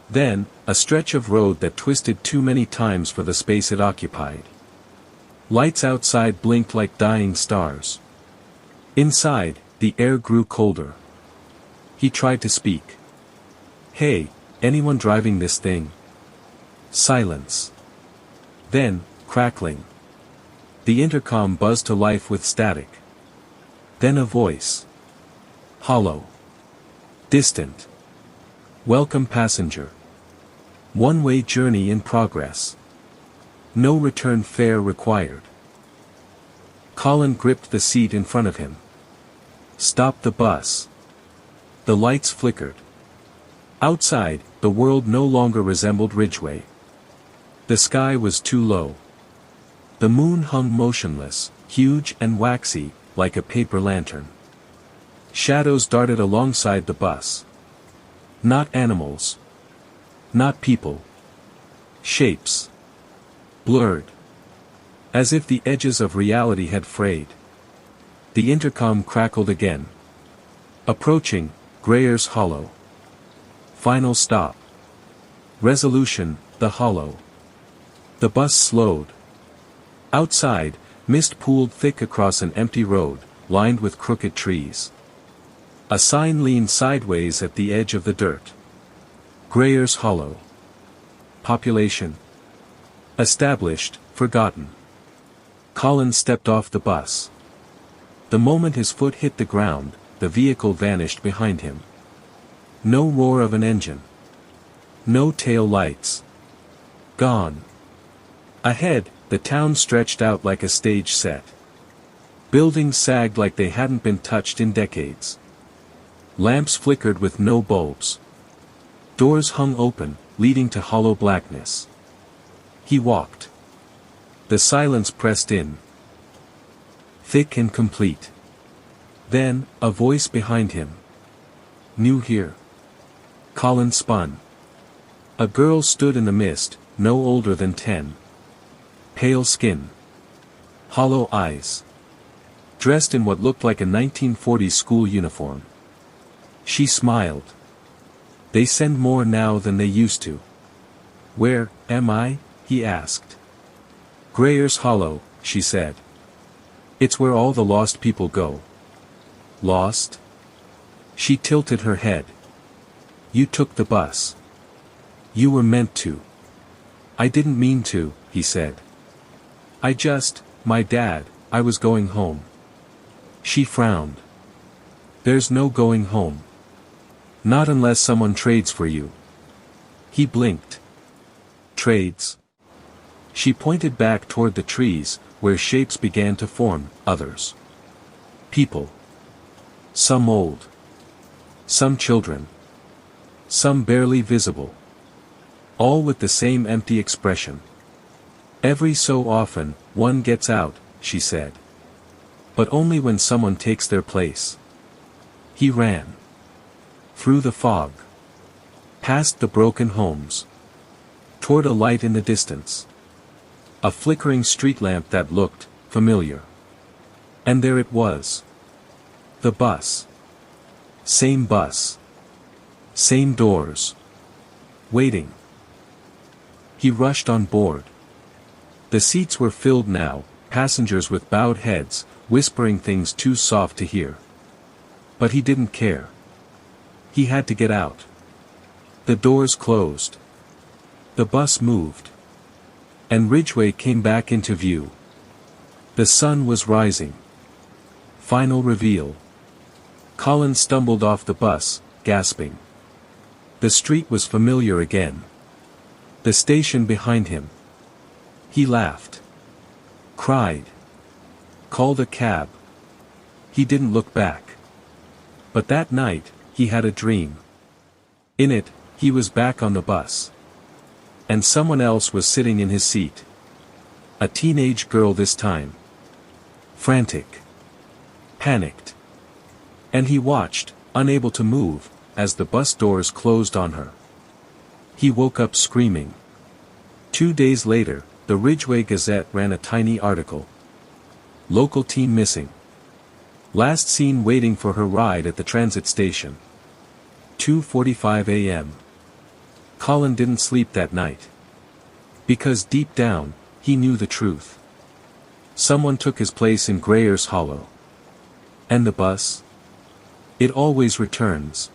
Then, a stretch of road that twisted too many times for the space it occupied. Lights outside blinked like dying stars. Inside, the air grew colder. He tried to speak. "Hey, anyone driving this thing?" Silence. Then, crackling. The intercom buzzed to life with static. Then a voice. Hollow. Distant. "Welcome passenger. One-way journey in progress. No return fare required." Colin gripped the seat in front of him. Stop the bus. The lights flickered. Outside, the world no longer resembled Ridgeway. The sky was too low. The moon hung motionless, huge and waxy, like a paper lantern. Shadows darted alongside the bus. Not animals. Not people. Shapes. Blurred. As if the edges of reality had frayed. The intercom crackled again. Approaching, Grayer's Hollow. Final stop. Resolution, the Hollow. The bus slowed. Outside, mist pooled thick across an empty road, lined with crooked trees. A sign leaned sideways at the edge of the dirt. Grayer's Hollow. Population. Established, forgotten. Colin stepped off the bus. The moment his foot hit the ground, the vehicle vanished behind him. No roar of an engine. No tail lights. Gone. Ahead, the town stretched out like a stage set. Buildings sagged like they hadn't been touched in decades. Lamps flickered with no bulbs. Doors hung open, leading to hollow blackness. He walked. The silence pressed in. Thick and complete. Then, a voice behind him. New here. Colin spun. A girl stood in the mist, no older than 10. Pale skin. Hollow eyes. Dressed in what looked like a 1940s school uniform. She smiled. They send more now than they used to. Where am I? He asked. Grayer's Hollow, she said. It's where all the lost people go. Lost? She tilted her head. You took the bus. You were meant to. I didn't mean to, he said. My dad, I was going home. She frowned. There's no going home. Not unless someone trades for you. He blinked. Trades. She pointed back toward the trees, where shapes began to form, others. People. Some old. Some children. Some barely visible. All with the same empty expression. Every so often, one gets out, she said. But only when someone takes their place. He ran. Through the fog. Past the broken homes. Toward a light in the distance. A flickering street lamp that looked familiar. And there it was. The bus. Same bus. Same doors. Waiting. He rushed on board. The seats were filled now, passengers with bowed heads, whispering things too soft to hear. But he didn't care. He had to get out. The doors closed. The bus moved. And Ridgeway came back into view. The sun was rising. Final reveal. Colin stumbled off the bus, gasping. The street was familiar again. The station behind him. He laughed. Cried. Called a cab. He didn't look back. But that night, he had a dream. In it, he was back on the bus. And someone else was sitting in his seat. A teenage girl this time. Frantic. Panicked. And he watched, unable to move, as the bus doors closed on her. He woke up screaming. 2 days later, the Ridgeway Gazette ran a tiny article. Local teen missing. Last seen waiting for her ride at the transit station. 2:45 a.m. Colin didn't sleep that night. Because deep down, he knew the truth. Someone took his place in Grayer's Hollow. And the bus? It always returns.